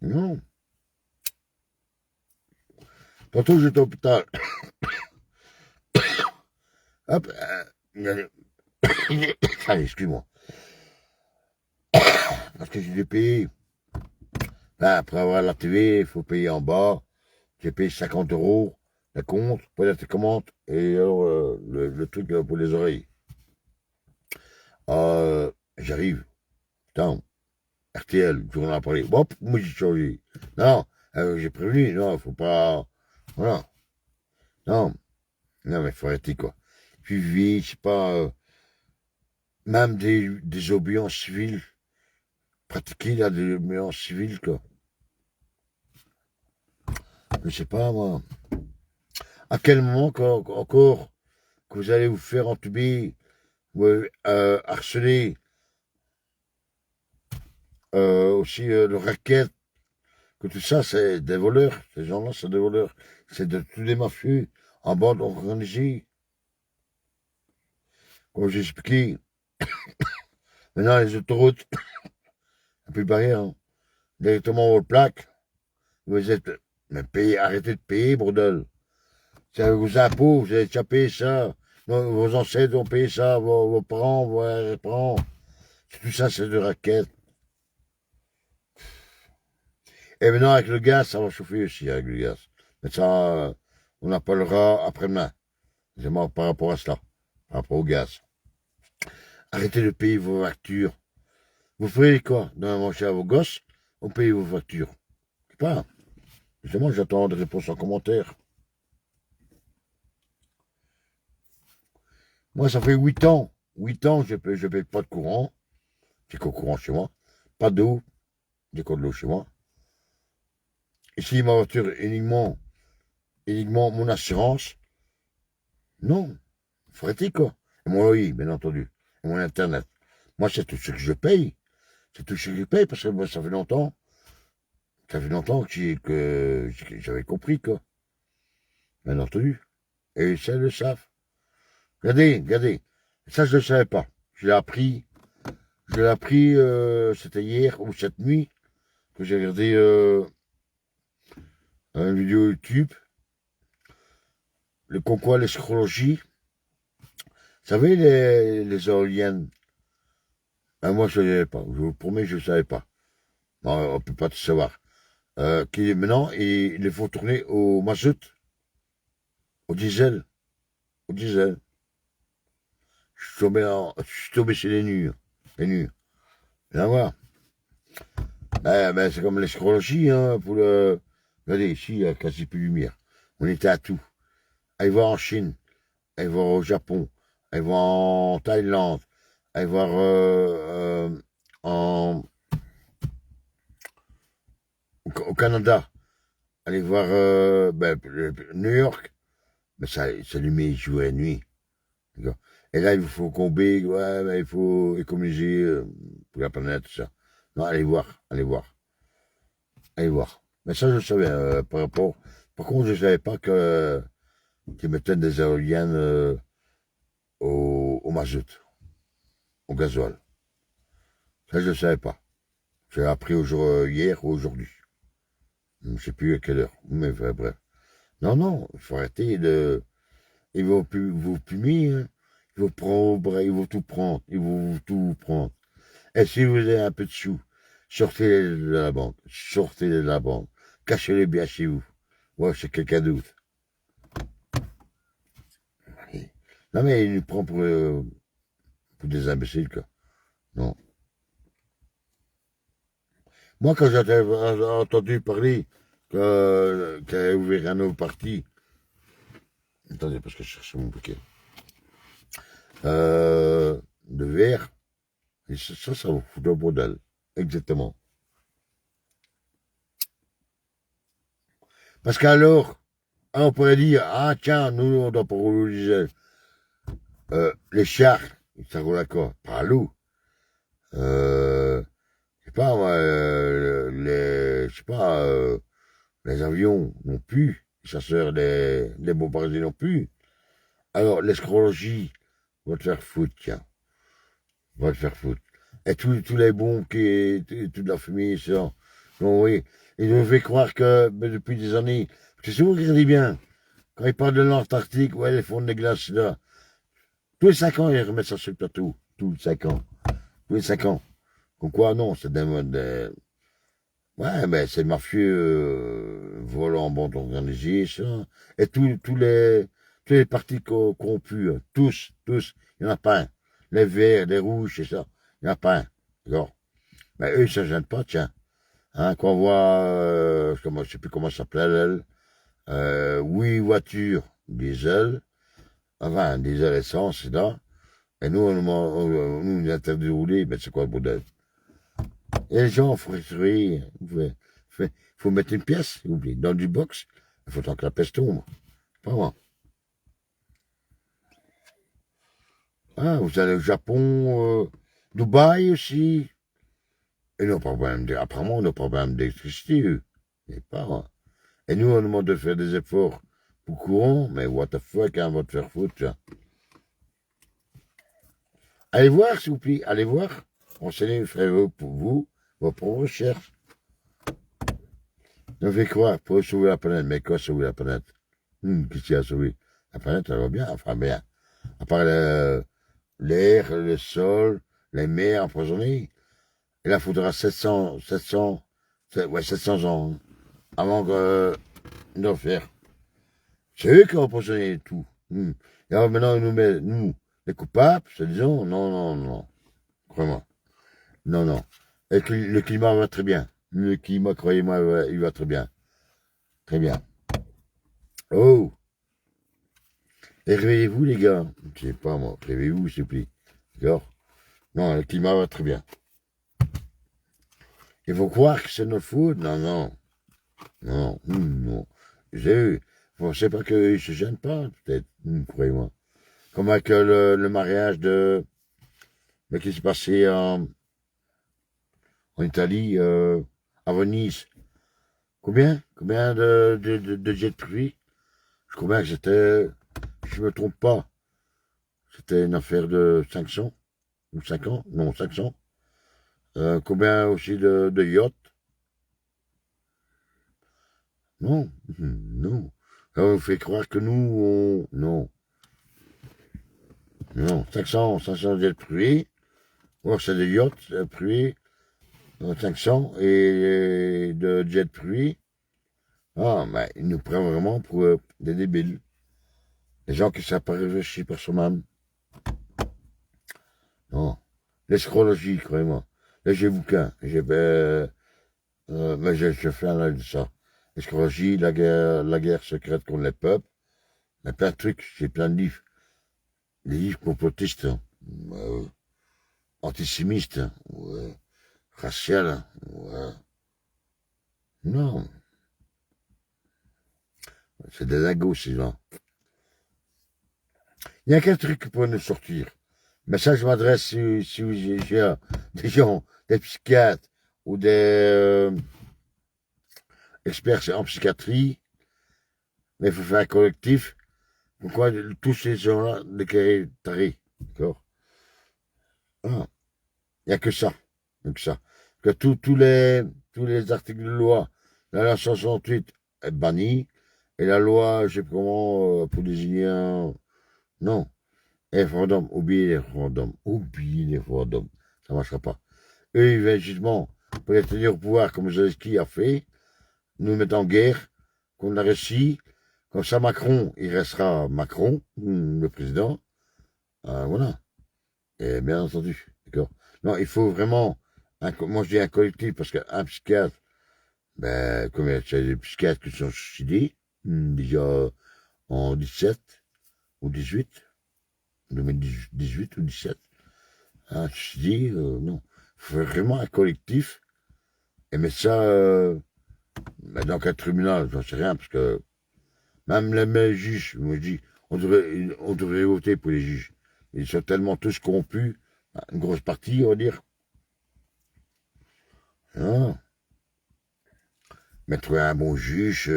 S1: Non. Tantôt, j'étais à l'hôpital. Hop, allez, excuse-moi. Parce que j'ai dû payer. Ben, après avoir la TV, il faut payer en bas. J'ai payé 50 euros, le compte, pour la commande, et alors le truc pour les oreilles. J'arrive. Putain, RTL, tu en as parlé. Hop, moi j'ai changé. Non, j'ai prévenu, non, faut pas. Voilà. Non, non, mais faut arrêter, quoi. Puis, je sais pas, même des obédiences civiles, pratiquer là, des obédiences civiles, quoi. Je sais pas, moi. À quel moment encore que vous allez vous faire entuber, ou harceler, aussi le racket, que tout ça, c'est des voleurs. Ces gens-là, c'est des voleurs. C'est de tous les mafieux en bande organisée. Comme j'ai expliqué, maintenant les autoroutes, il n'y a plus de barrière, hein. Directement vos plaques, vous êtes, mais payez, arrêtez de payer, bordel. C'est vos impôts, vous avez déjà payé ça. Vos ancêtres ont payé ça, vos parents, vos parents. Tout ça, c'est de raquettes. Et maintenant, avec le gaz, ça va chauffer aussi, avec le gaz. Mais ça, on en parlera après-demain. C'est moi par rapport à cela, par rapport au gaz. Arrêtez de payer vos factures. Vous ferez quoi? Dans manger à vos gosses, on paye vos factures. Je sais pas. Justement, j'attends des réponses en commentaire. Moi, ça fait 8 ans. 8 ans, je paye pas de courant. J'ai qu'au courant chez moi. Pas d'eau. J'ai qu'au de l'eau chez moi. Ici, ma voiture, uniquement mon assurance. Non. Faut arrêter, quoi. Et mon loyer, bien entendu. Et mon internet. Moi, c'est tout ce que je paye. C'est tout ce que je paye parce que moi, ça fait longtemps. Ça fait longtemps que j'avais compris, quoi. Bien entendu. Et ça, ils le savent. Regardez. Ça, je ne le savais pas. Je l'ai appris. C'était hier ou cette nuit que j'ai regardé une vidéo YouTube. Comme quoi, l'astrologie. Vous savez, les éoliennes. Ben, moi, je ne savais pas. Je vous promets, je ne savais pas. Non, on ne peut pas tout savoir. Maintenant, il les faut tourner au mazout, au diesel. Au diesel. Je suis tombé chez les nus. Les nus. Viens voir. C'est comme l'astrologie, hein, pour le. Regardez, ici, il n'y a quasi plus de lumière. On était à tout. Allez voir en Chine, allez voir au Japon, allez voir en Thaïlande, allez voir au Canada, allez voir New York. Mais ça allumé jour et nuit. D'accord. Et là, il faut combler, ouais, mais il faut économiser pour la planète, tout ça. Non, allez voir. Allez voir. Mais ça, je savais, par rapport. Par contre, je ne savais pas qu'ils mettaient des éoliennes au mazout, au gasoil. Ça, je ne savais pas. J'ai appris hier ou aujourd'hui. Je ne sais plus à quelle heure. Mais bref. Non, il faut arrêter de. Ils vont vous punir, hein. Ils vont prendre au bras, ils vont tout prendre. Ils vont tout vous prendre. Et si vous avez un peu de sous, sortez-les de la banque. Sortez-les de la banque. Cachez-les bien chez vous. Ouais, c'est quelqu'un d'autre. Non, mais il nous prend pour des imbéciles, quoi. Non. Moi, quand j'ai entendu parler qu'il avait ouvert un nouveau parti, attendez, parce que je cherche mon bouquet, de verre, et ça vous fout le bordel. Exactement. Parce qu'alors, on pourrait dire, ah tiens, nous, on doit pas rouler le diesel. Les chars, ça roule à quoi? Pas à l'eau. Je sais pas, moi, je sais pas, les avions non plus, les chasseurs, les bombardiers non plus. Alors, l'astrologie va te faire foutre, tiens. Va te faire foutre. Et tous les bombes toute la fumée, ça. Donc, oui. Ils nous fait croire que, depuis des années, parce que si vous regardez bien, quand ils parlent de l'Antarctique, ouais, les fonds de glace, là, tous les 5 ans, ils remettent ça sur le plateau. Tous les 5 ans. Tous les 5 ans. Comme quoi, non, c'est ouais, mais c'est mafieux, volant, bande organisée, ça. Et tous les partis corrompus, hein, tous, il n'y en a pas un. Les verts, les rouges, c'est ça. Il n'y en a pas un. D'accord. Mais eux, ils ne se gênent pas, tiens. Hein, quand on voit, je sais plus comment ça s'appelait, elle, oui, voiture, diesel, enfin, diesel essence, c'est là. Et nous, on nous interdit de rouler, mais c'est quoi le bordel? Et les gens, il faut restaurer, faut mettre une pièce, s'il vous plaît, dans du box. Il faut tant que la pièce tombe. Pas moi. Ah, vous allez au Japon, Dubaï aussi. Et nos problèmes, apparemment, nos problèmes d'électricité, eux. Et pas moi. Et nous, on nous demande de faire des efforts pour courant, mais what the fuck, hein, va te faire foutre, ça. Allez voir, s'il vous plaît, allez voir. Renseignez, ferez pour vous, vos propres recherches. On fait croire pour sauver la planète, mais quoi sauver la planète? Qu'est-ce qu'il y a à sauver? La planète, elle va bien, enfin bien. À part l'air, le sol, les mers empoisonnées. Et là, il faudra 700 ans, hein, avant d'en faire. C'est eux qui ont empoisonné tout. Et alors maintenant, ils nous met, nous, les coupables, c'est disons, non, non, non, vraiment, non, non. Et le climat va très bien. Le climat, croyez-moi, il va très bien. Très bien. Oh, et réveillez-vous, les gars. Je sais pas, moi, réveillez-vous, s'il vous plaît. D'accord? Non, le climat va très bien. Il faut croire que c'est notre faute. Non, non, non, non. J'ai eu. Bon, c'est pas qu'ils se gênent pas, peut-être, croyez-moi. Comme avec le mariage mais qui s'est passé en Italie, à Venise. Combien de jets privés? Je crois bien que c'était, si je me trompe pas, c'était une affaire de 500 ou 50, non 500. Combien aussi de yachts? Non, non. On fait croire que nous, non, non, 500 jets privés. Ou c'est des yachts privés, 500 et de jets privés. Ah, mais ils nous prennent vraiment pour des débiles. Des gens qui ne savent pas réfléchir par soi-même. Non. L'escrologie, croyez-moi. Là, j'ai bouquin. Mais je fais un live de ça. L'escrologie, la guerre secrète contre les peuples. Il y a plein de trucs. J'ai plein de livres. Des livres complotistes. Antisémites. Ouais. Raciales. Ouais. Non. C'est des lingots, ces gens. Il y a quel truc qui pourrait nous sortir. Mais ça, je m'adresse si j'ai des gens, des psychiatres ou des experts en psychiatrie, mais il faut faire un collectif. Pourquoi tous ces gens-là déclarés tarés, d'accord? Ah, il n'y a que ça. Il n'y a que ça. Que tous les articles de loi, la loi 168 est bannie, et la loi, je sais pas comment, pour désigner un... Non. Et référendum, oubliez les référendums. Oubliez les référendums. Ça ne marchera pas. Eux, ils viennent justement pour les tenir au pouvoir, comme Zelensky a fait, nous mettre en guerre contre la Russie. Comme ça, Macron, il restera Macron, le président. Voilà. Et bien entendu. D'accord. Non, il faut vraiment, moi je dis un collectif, parce qu'un psychiatre, ben, comme il y a des psychiatres qui sont suicidés, déjà en 17 ou 18, 2018 ou 17, suicidés, non. Il faut vraiment un collectif et mettre ça dans un tribunal, j'en sais rien, parce que même les juges, moi je dis, on devrait voter pour les juges. Ils sont tellement tous corrompus, une grosse partie, on va dire. Non. Mais trouver un bon juge,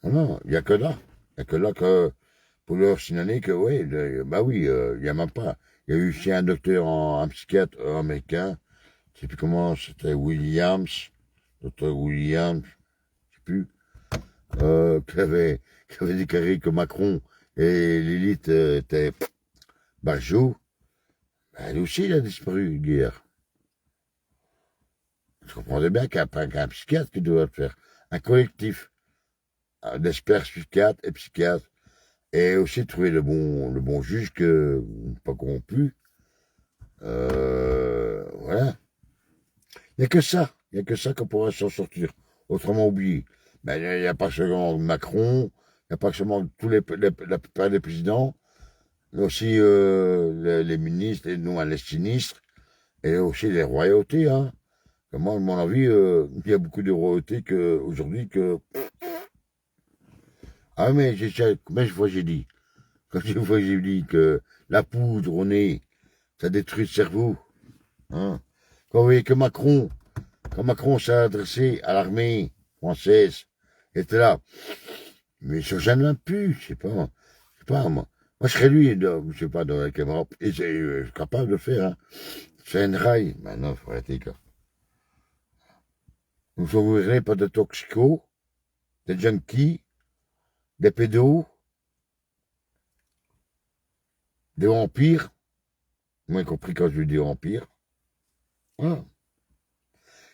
S1: non, il n'y a que là. Il n'y a que là que, pour leur signaler que, oui, bah oui, il n'y a même pas. Il y a eu aussi un docteur, un psychiatre américain, je ne sais plus comment, c'était Williams, docteur Williams, je ne sais plus, qui avait déclaré que Macron et l'élite étaient Barjot. Ben, lui aussi, il a disparu hier. Je comprendrais bien qu'un psychiatre qui doit faire un collectif d'experts psychiatres et psychiatres et aussi trouver le bon juge que pas corrompu. Voilà. Il n'y a que ça. Il n'y a que ça qu'on pourra s'en sortir. Autrement oublié. Ben, il n'y a pas seulement Macron, il n'y a pas seulement la plupart des présidents, mais aussi les ministres, les sinistres, et aussi les royautés. Hein. Moi, à mon avis, il y a beaucoup de royautés aujourd'hui que... Ah, mais combien de fois j'ai dit? Combien de fois j'ai dit que la poudre au nez, ça détruit le cerveau. Hein. Quand vous voyez que quand Macron s'est adressé à l'armée française, il était là. Mais il se gêne même plus, je sais pas, moi. Moi, je serais lui, je sais pas, dans la caméra, et je suis capable de le faire, hein. C'est une rail. Maintenant, il faut arrêter, quoi. Vous ne verrez pas de toxicos, des junkies, des pédos, des vampires, moins compris quand je dis vampires. Voilà.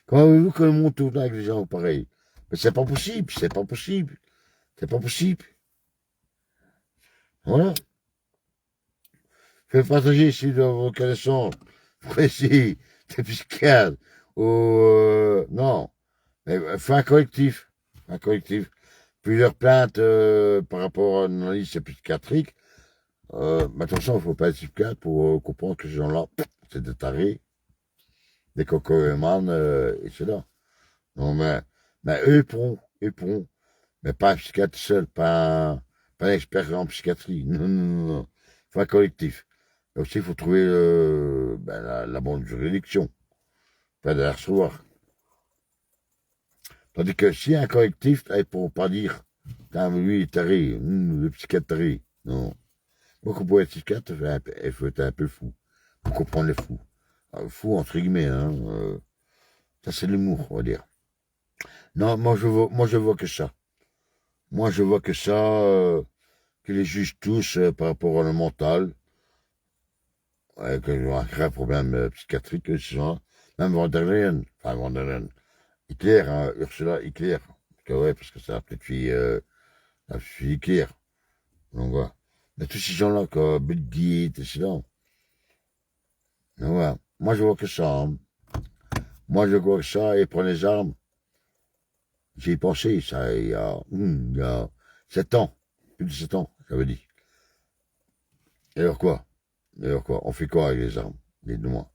S1: Comment voulez-vous que le monde tourne avec des gens pareils? Mais c'est pas possible, c'est pas possible, c'est pas possible. Voilà. Faites partager si dans vos connaissances précis, des psychiatres, ou non. Mais fais un collectif. Un collectif. Plusieurs plaintes par rapport à une analyse psychiatrique. Mais attention, il ne faut pas être psychiatre pour comprendre que ces gens-là, c'est des tarés, des cocoïmanes, et c'est là. Non, mais eux ils pourront. Mais pas un psychiatre seul, pas un expert en psychiatrie. Non, non, non, non. Il faut un collectif. Et aussi, il faut trouver la bonne juridiction, pas de la recevoir. Tandis que si un collectif, ils ne pourront pas dire, lui, il est taré, le psychiatre taré. Non. Moi, qu'on pourrait être psychiatre, il faut être un peu fou. Pour comprendre les fous. Fou, entre guillemets, hein. Ça, c'est l'humour, on va dire. Non, moi, je vois que ça. Moi, je vois que ça, que les juges tous, par rapport au mental, ouais, qu'ils ont un grave problème psychiatrique, ces gens-là. Même Van der Leyen, enfin Van der Leyen, Hitler, hein, Ursula Hitler. Parce que c'est la fille Hitler. Donc voilà. Mais tous ces gens-là, comme Bill Gates, et cela. Donc voilà. Moi, je vois que ça. Hein. Moi, je vois que ça, et prendre les armes. J'y ai pensé, ça, il y a 7 ans. Plus de 7 ans, j'avais dit. Et alors quoi? Et alors quoi? On fait quoi avec les armes? Dites-moi.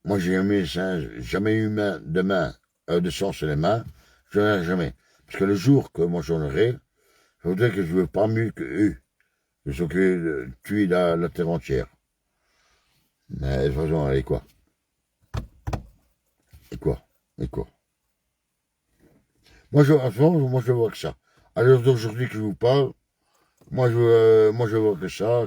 S1: Moi, j'ai jamais eu de main, de sang sur les mains. Je n'en ai jamais. Parce que le jour que moi j'en aurai, je voudrais que je veux pas mieux que eux. Je s'occupe de tuer la terre entière. Mais de toute façon, allez quoi? Et quoi? Et quoi? Moi, je vois que ça. À l'heure d'aujourd'hui que je vous parle, moi, je vois que ça,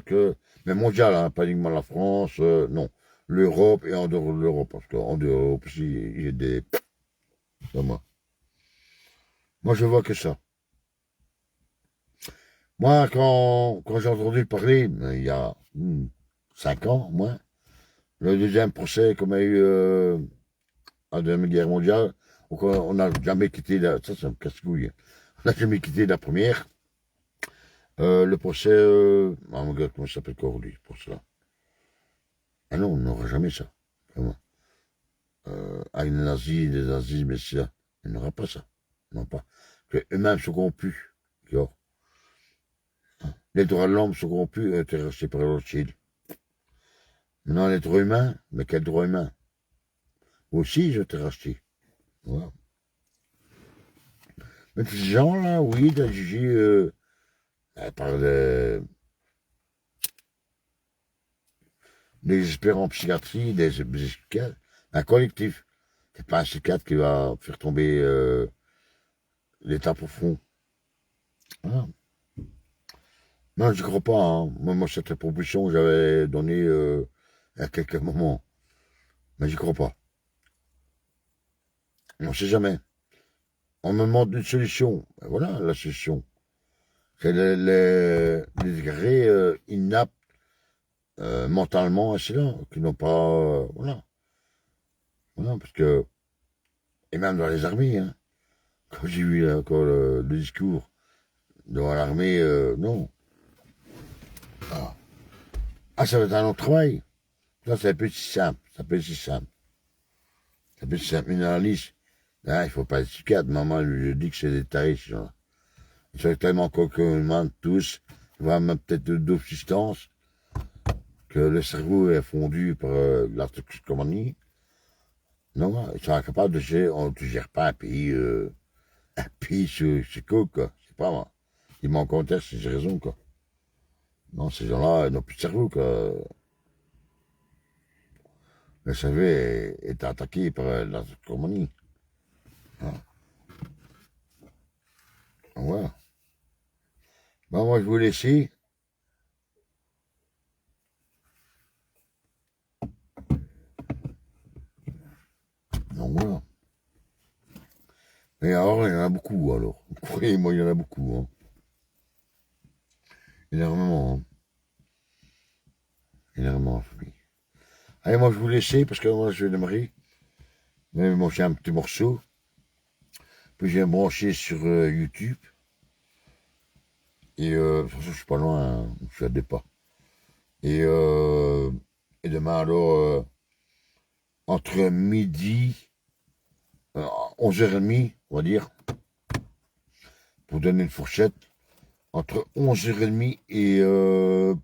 S1: mais mondial, hein, pas uniquement la France, non. L'Europe et en dehors de l'Europe, parce qu'en dehors de l'Europe aussi, il y a des, c'est moi, je vois que ça. Moi, quand j'ai entendu parler, il y a 5 ans, moi, le deuxième procès qu'on a eu à la Deuxième Guerre mondiale, on n'a jamais quitté ça me casse-couille. On n'a jamais quitté la première. Le procès, oh mon gars, comment ça s'appelle encore lui, pour cela? Ah non, on n'aura jamais ça. Vraiment. Avec les nazis, mais ça, il n'aura pas ça. Non pas. Que eux-mêmes sont corrompus. Tu vois. Les droits de l'homme sont corrompus, intéressés par Rothschild. Maintenant, l'être humain, mais quel droit humain? Moi aussi, je t'ai racheté. Voilà. Mais ces gens-là, oui, t'as jugé par des experts en psychiatrie, des psychiatres, un collectif. C'est pas un psychiatre qui va faire tomber l'état profond. Voilà. Non, je crois pas. Hein. Moi, cette proposition que j'avais donnée à quelques moments. Mais j'y crois pas. On ne sait jamais. On me demande une solution. Ben voilà la solution. C'est les degrés inaptes mentalement, c'est là, qui n'ont pas. Voilà. Voilà, parce que. Et même dans les armées, hein, quand j'ai vu encore le discours devant l'armée, non. Ah. Ah, ça va être un long travail. Ça, c'est un peu si simple. Ça peut être si simple. Ça peut être si simple. Une analyse. Hein, il faut pas être psychiatre. Maman lui dit que c'est des tarés, ces gens-là. Ils sont tellement coquins, tous. Ils voient même peut-être d'autres substances. Que le cerveau est fondu par la toxicomanie. Non, ils sont incapables de gérer, on ne gère pas un pays sur quoi, quoi. C'est pas moi. Ils m'ont conteste, j'ai raison, quoi. Non, ces gens-là, ils n'ont plus de cerveau, quoi. Le cerveau est attaqué par la toxicomanie. Hein. Voilà. Bon, moi, je vous laisse. Donc, voilà. Et alors, il y en a beaucoup, alors. Croyez-moi, il y en a beaucoup, hein. Énormément, hein. Énormément, oui. Allez, moi, je vous laisse, parce que moi, je vais démarrer. Même moi, j'ai un petit morceau. Puis, j'ai branché sur YouTube. Et de toute façon, je suis pas loin, hein, je suis à des pas. Et, euh, et demain, alors, entre midi, 11h30, on va dire, pour donner une fourchette, entre 11h30 et au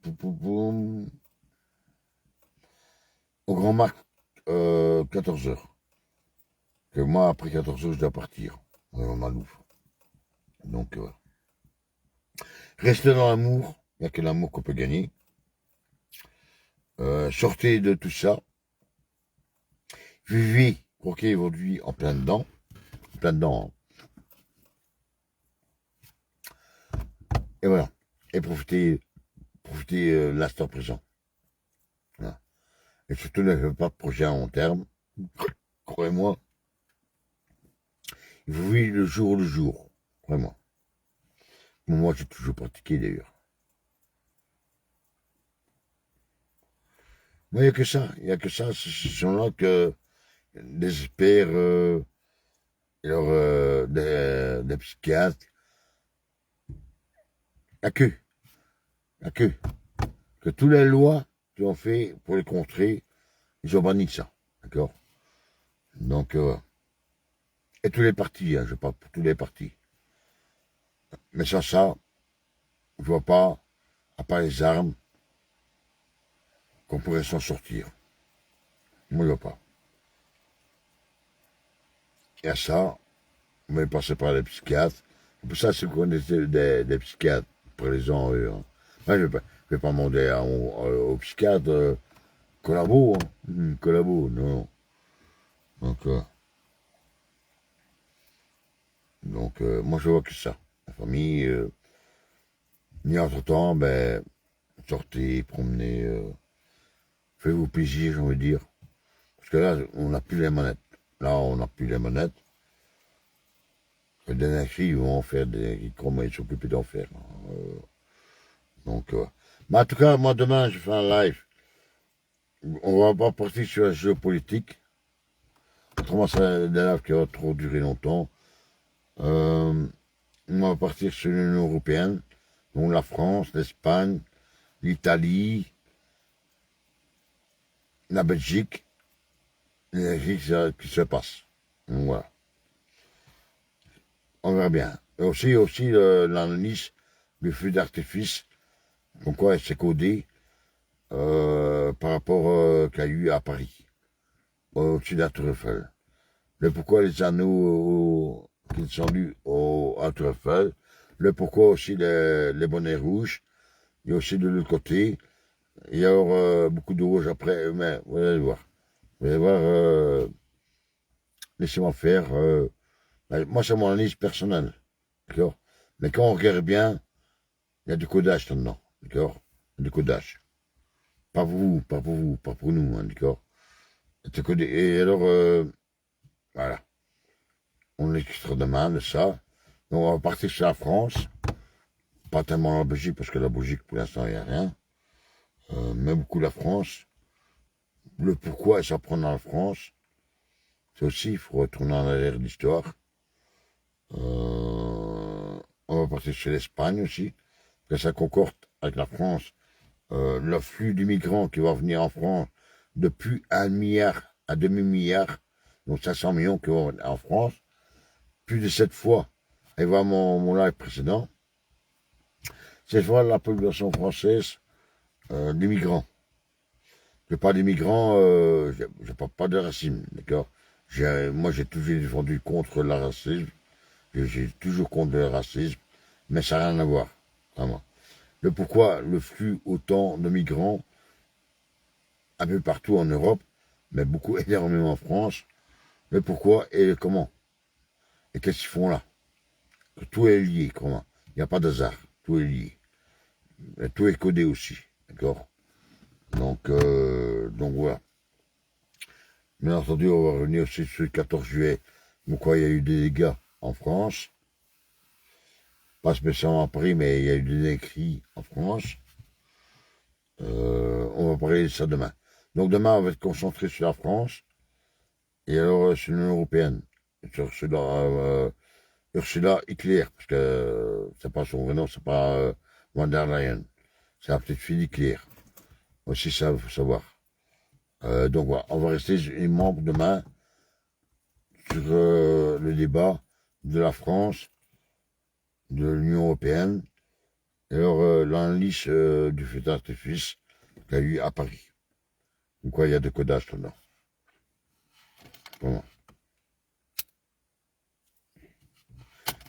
S1: grand max 14h. Que moi, après 14h, je dois partir. Malouf. Donc, restez dans l'amour. Il n'y a que l'amour qu'on peut gagner. Sortez de tout ça. Vivez, croquez aujourd'hui en plein dedans. En plein dedans. Hein. Et voilà. Et profitez l'instant présent. Voilà. Et surtout, ne faites pas de projet à long terme. Croyez-moi. Vous vivez le jour. Vraiment. Moi, j'ai toujours pratiqué d'ailleurs. Mais il n'y a que ça. Il n'y a que ça. Ce sont là que des experts, des psychiatres. Il n'y a que. Il n'y a que toutes les lois qui ont fait pour les contrer, ils ont banni ça. D'accord. Donc, et tous les partis, hein, je parle pour tous les partis. Mais sans ça, je vois pas, à part les armes, qu'on pourrait s'en sortir. Moi, je vois pas. Et à ça, on va passer par les psychiatres. C'est pour ça, c'est qu'on était des psychiatres, prenez-en eux. Hein. Moi, je vais pas demander aux psychiatres collabo, hein. Collabo, non. Donc, moi, je vois que ça. La famille, ni entre-temps, ben, sortez, promenez, faites-vous plaisir, j'ai envie de dire. Parce que là, on n'a plus les manettes. Là, on n'a plus les manettes. Les dernières filles vont faire des. Comment ils s'occuper d'en faire. Hein. Donc, mais en tout cas, moi, demain, je fais un live. On va pas partir sur la géopolitique. Autrement, c'est un live qui va trop durer longtemps. On va partir sur l'Union européenne. Donc, la France, l'Espagne, l'Italie, la Belgique, l'énergie qui se passe. Donc, voilà. On verra bien. Et aussi l'analyse du feu d'artifice, comme quoi elle s'est codée par rapport qu'il y a eu à Paris, au-dessus de la Tour Eiffel. Le pourquoi les anneaux qui sont dus à la Tour Eiffel, le pourquoi aussi les bonnets rouges, et aussi de l'autre côté, il y a beaucoup de rouge après, mais vous allez voir. Vous allez voir, laissez-moi faire. Moi, c'est mon analyse personnelle. D'accord. Mais quand on regarde bien, il y a du codage là-dedans. D'accord. Il y a du codage. Pas pour vous, pas pour vous, pas pour nous, hein, d'accord. Et alors, voilà. On extrait demain de ça. Donc, on va partir sur la France. Pas tellement la Belgique, parce que la Belgique, pour l'instant, il n'y a rien. Mais beaucoup la France. Le pourquoi ça prend dans la France. C'est aussi, il faut retourner en arrière de l'histoire. On va partir sur l'Espagne aussi. Que ça concorde avec la France. L'afflux d'immigrants qui vont venir en France de plus 1 milliard à demi-milliard, donc 500 millions qui vont en France, plus de 7 fois, et voir mon live précédent, 7 fois la population française d'immigrants. Je parle d'immigrants, je parle pas de racisme, d'accord. Moi j'ai toujours défendu contre le racisme, j'ai toujours contre le racisme, mais ça n'a rien à voir, vraiment. Le pourquoi le flux autant de migrants un peu partout en Europe, mais beaucoup énormément en France, le pourquoi et le comment. Et qu'est-ce qu'ils font là? Tout est lié, comment? Il n'y a pas d'hasard, tout est lié. Et tout est codé aussi, d'accord? Donc voilà. Bien entendu, on va revenir aussi sur le 14 juillet, pourquoi il y a eu des dégâts en France. Pas spécialement à Paris, mais il y a eu des écrits en France. On va parler de ça demain. Donc demain, on va être concentré sur la France et alors sur l'Union européenne. Sur Ursula Hitler, parce que c'est pas son vrai nom, c'est pas von der Leyen. C'est la petite fille d'Hitler. Aussi, ça, il faut savoir. Donc voilà, on va rester membres demain sur le débat de la France, de l'Union européenne, et alors l'analyse du feu d'artifice qu'il y a eu à Paris. Donc quoi, il y a de codage dedans. Vraiment.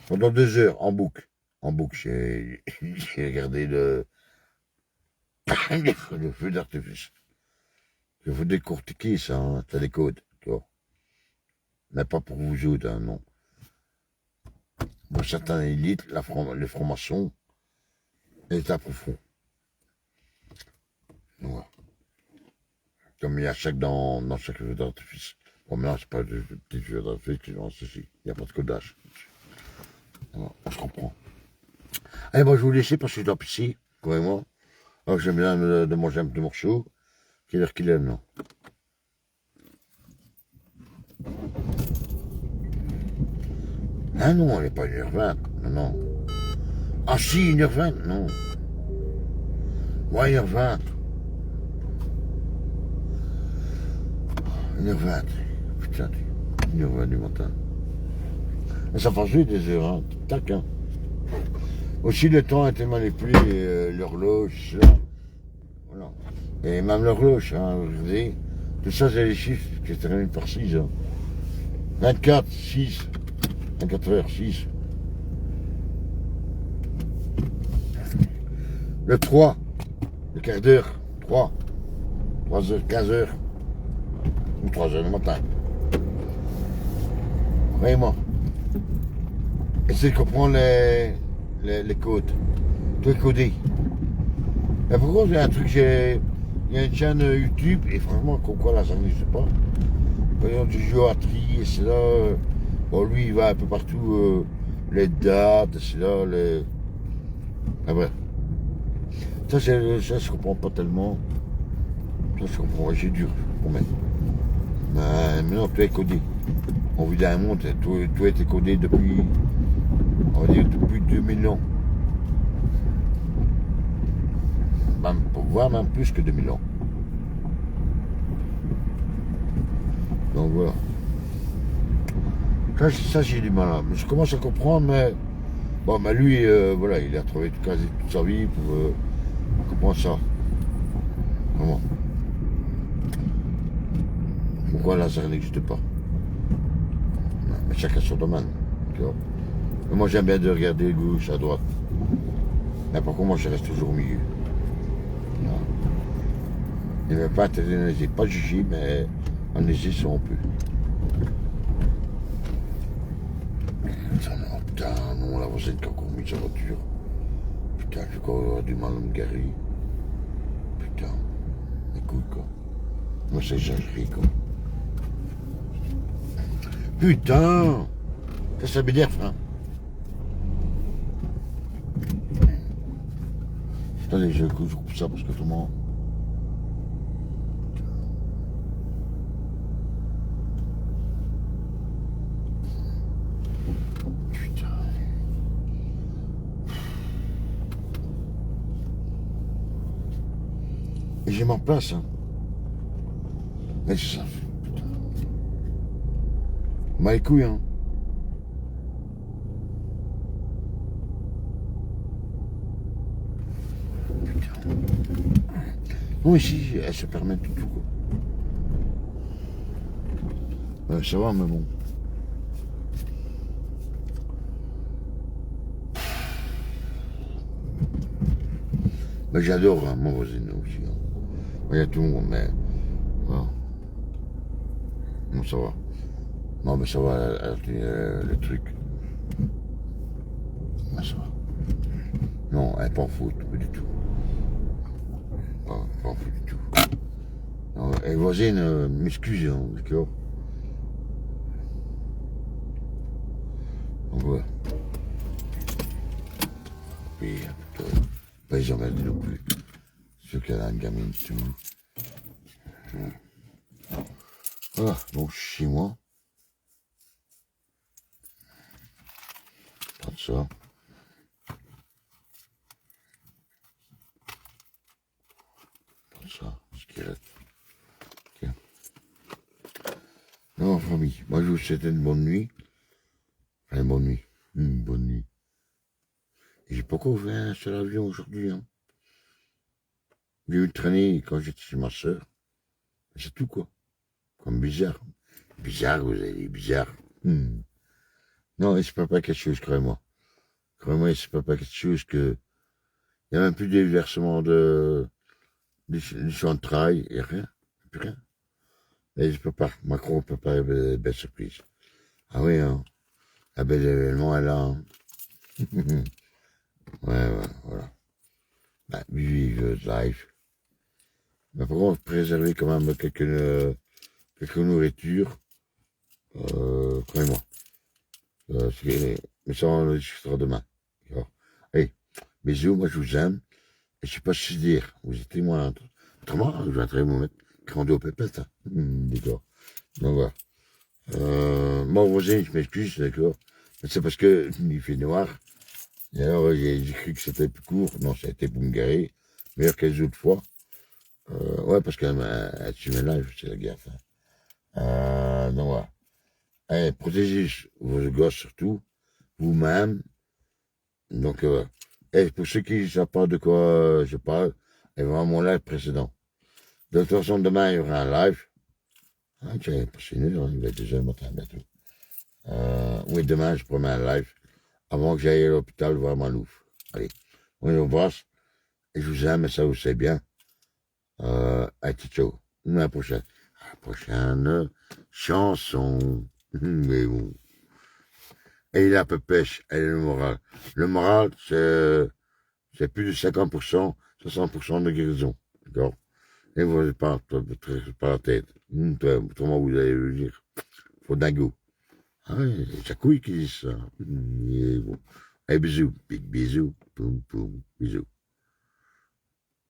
S1: Pendant 2 heures, en boucle, j'ai regardé le feu d'artifice. Il faut décortiquer ça, hein, t'as des codes, tu vois. Mais pas pour vous autres, hein, non. Pour certaines élites, les francs-maçons, l'État profond. Voilà. Comme il y a dans chaque feu d'artifice. Bon, maintenant, c'est pas des petits feux d'artifice qui sont ceci. Il n'y a pas de codage. Voilà, on se comprend. Allez, bon, je vais vous laisser parce que je dois pisser, vraiment. Alors, j'aime bien de manger un petit morceau. Quelle heure qu'il est, non? Ah non, elle n'est pas 1h20. Non, non. Ah si, 1h20, non. Ouais, 1h20. 1h20. Putain, 1h20 du matin. Mais ça passe vite des heures, hein. Tac, hein. Aussi, le temps a été manipulé, l'horloge, là. Voilà. Et même l'horloge, hein, regardez. Tout ça, c'est les chiffres qui se terminent par 6, hein. 24, 6. 24 heures, 6. Le 3, le quart d'heure, 3. 3 heures, 15 heures. Ou 3 heures du matin. Vraiment. Essayez de comprendre les codes. Tout est codé. Et pourquoi il y a un truc, il y a une chaîne YouTube, et franchement, quoi là, ça n'existe pas. Par exemple, du géoatrie, et c'est là. Bon, lui, il va un peu partout, les dates, c'est là, les. Ah ouais. Ça, je comprends pas tellement. Ça, je comprends, c'est dur, je comprends. Mais maintenant, tout est codé. On vit dans un monde, tout a été codé depuis, on va dire, depuis 2000 ans. Même, pour voir même plus que 2000 ans. Donc voilà. Ça j'ai du mal à. Mais je commence à comprendre, mais. Bon, mais lui, voilà, il a travaillé quasi toute sa vie pour comprendre ça. Vraiment. Pourquoi Lazare n'existe pas? Mais chacun son domaine. Tu vois. Mais moi j'aime bien de regarder gauche, à droite. Mais par contre, moi je reste toujours au milieu. Voilà. Il ne veut pas être analysé, pas jugé, mais analysé si on peut. Putain, non, la voisine qui a encore mis sa voiture. Putain, je vais encore avoir du mal à me garer. Putain, écoute quoi. Moi c'est exagéré quoi. Putain, ça m'énerve, hein. Attendez, je coupe ça parce que tout le monde. Putain. Et j'ai ma place, hein. Mais c'est ça. Putain. M'a les couilles, hein. Putain. Non, ici, elle se permet tout, quoi. Ça va, mais bon. Mais j'adore hein, mon voisin aussi. Hein. Il y a tout le monde, mais. Voilà. Non, ça va. Non, mais ça va, le truc. Mais ça va. Non, elle n'est pas en faute, pas du tout. Pas en faute du tout. Non, et voisine, m'excuse, hein, d'accord. Donc voilà. Puis, pas les emmerder non plus. Ceux qui a une gamine, tout. Voilà, donc chez moi. Pas de ça. Pas de ça. Cigarette. Ok. Non, famille. Moi, je vous souhaite une bonne nuit. Enfin, une bonne nuit. Une bonne nuit. Et j'ai pas encore fait un seul avion aujourd'hui, hein. J'ai eu le traîner quand j'étais chez ma soeur. C'est tout, quoi. Comme bizarre. Bizarre, vous avez dit, bizarre. Non, il se passe pas quelque chose, croyez-moi. Croyez-moi, il se passe pas quelque chose que... Il n'y a même plus de versement du champ de travail, il n'y a rien. Plus rien. Et je peux pas. Macron ne peut pas avoir de belles surprises. Ah oui, hein. Un bel événement, elle a, hein. Ouais, voilà. Bah, vive live. Mais par contre, préserver quand même quelques nourritures. Croyez-moi. Mais ça, on le discutera demain. D'accord. Allez, bisous, moi je vous aime. Et je sais pas si dire, vous êtes témoin. Autrement, je vais très vous mettre crando pépette. Hein. D'accord. Donc voilà. Mon voisin, je m'excuse, d'accord. Mais c'est parce que il fait noir. Et alors, j'ai cru que c'était plus court. Non, ça a été pour me garer. Meilleur que les autres fois. Ouais, parce qu'elle tue mes lives, c'est la guerre. Donc voilà. Allez, protégez vos gosses surtout. Vous-même. Donc, et pour ceux qui ne savent pas de quoi je parle, ils vont à mon live précédent. De toute façon, demain, il y aura un live. Ah, tiens, c'est une heure, il va être 2 heures matin bientôt. Oui, demain, je promets un live avant que j'aille à l'hôpital voir Malouf. Allez, on vous embrasse et je vous aime, et ça vous sait bien. Allez, ciao. À la prochaine. À la prochaine chanson. Mais bon. Et il a un peu pêche, elle est le moral. Le moral, c'est plus de 50%, 60% de guérison. D'accord? Et vous n'avez pas la tête. Autrement, vous allez le dire. Faut dingo. Ah oui, c'est Jacouille qui dit ça. Et bon. Allez, bisous. Big bisous. Poum, poum. Bisous.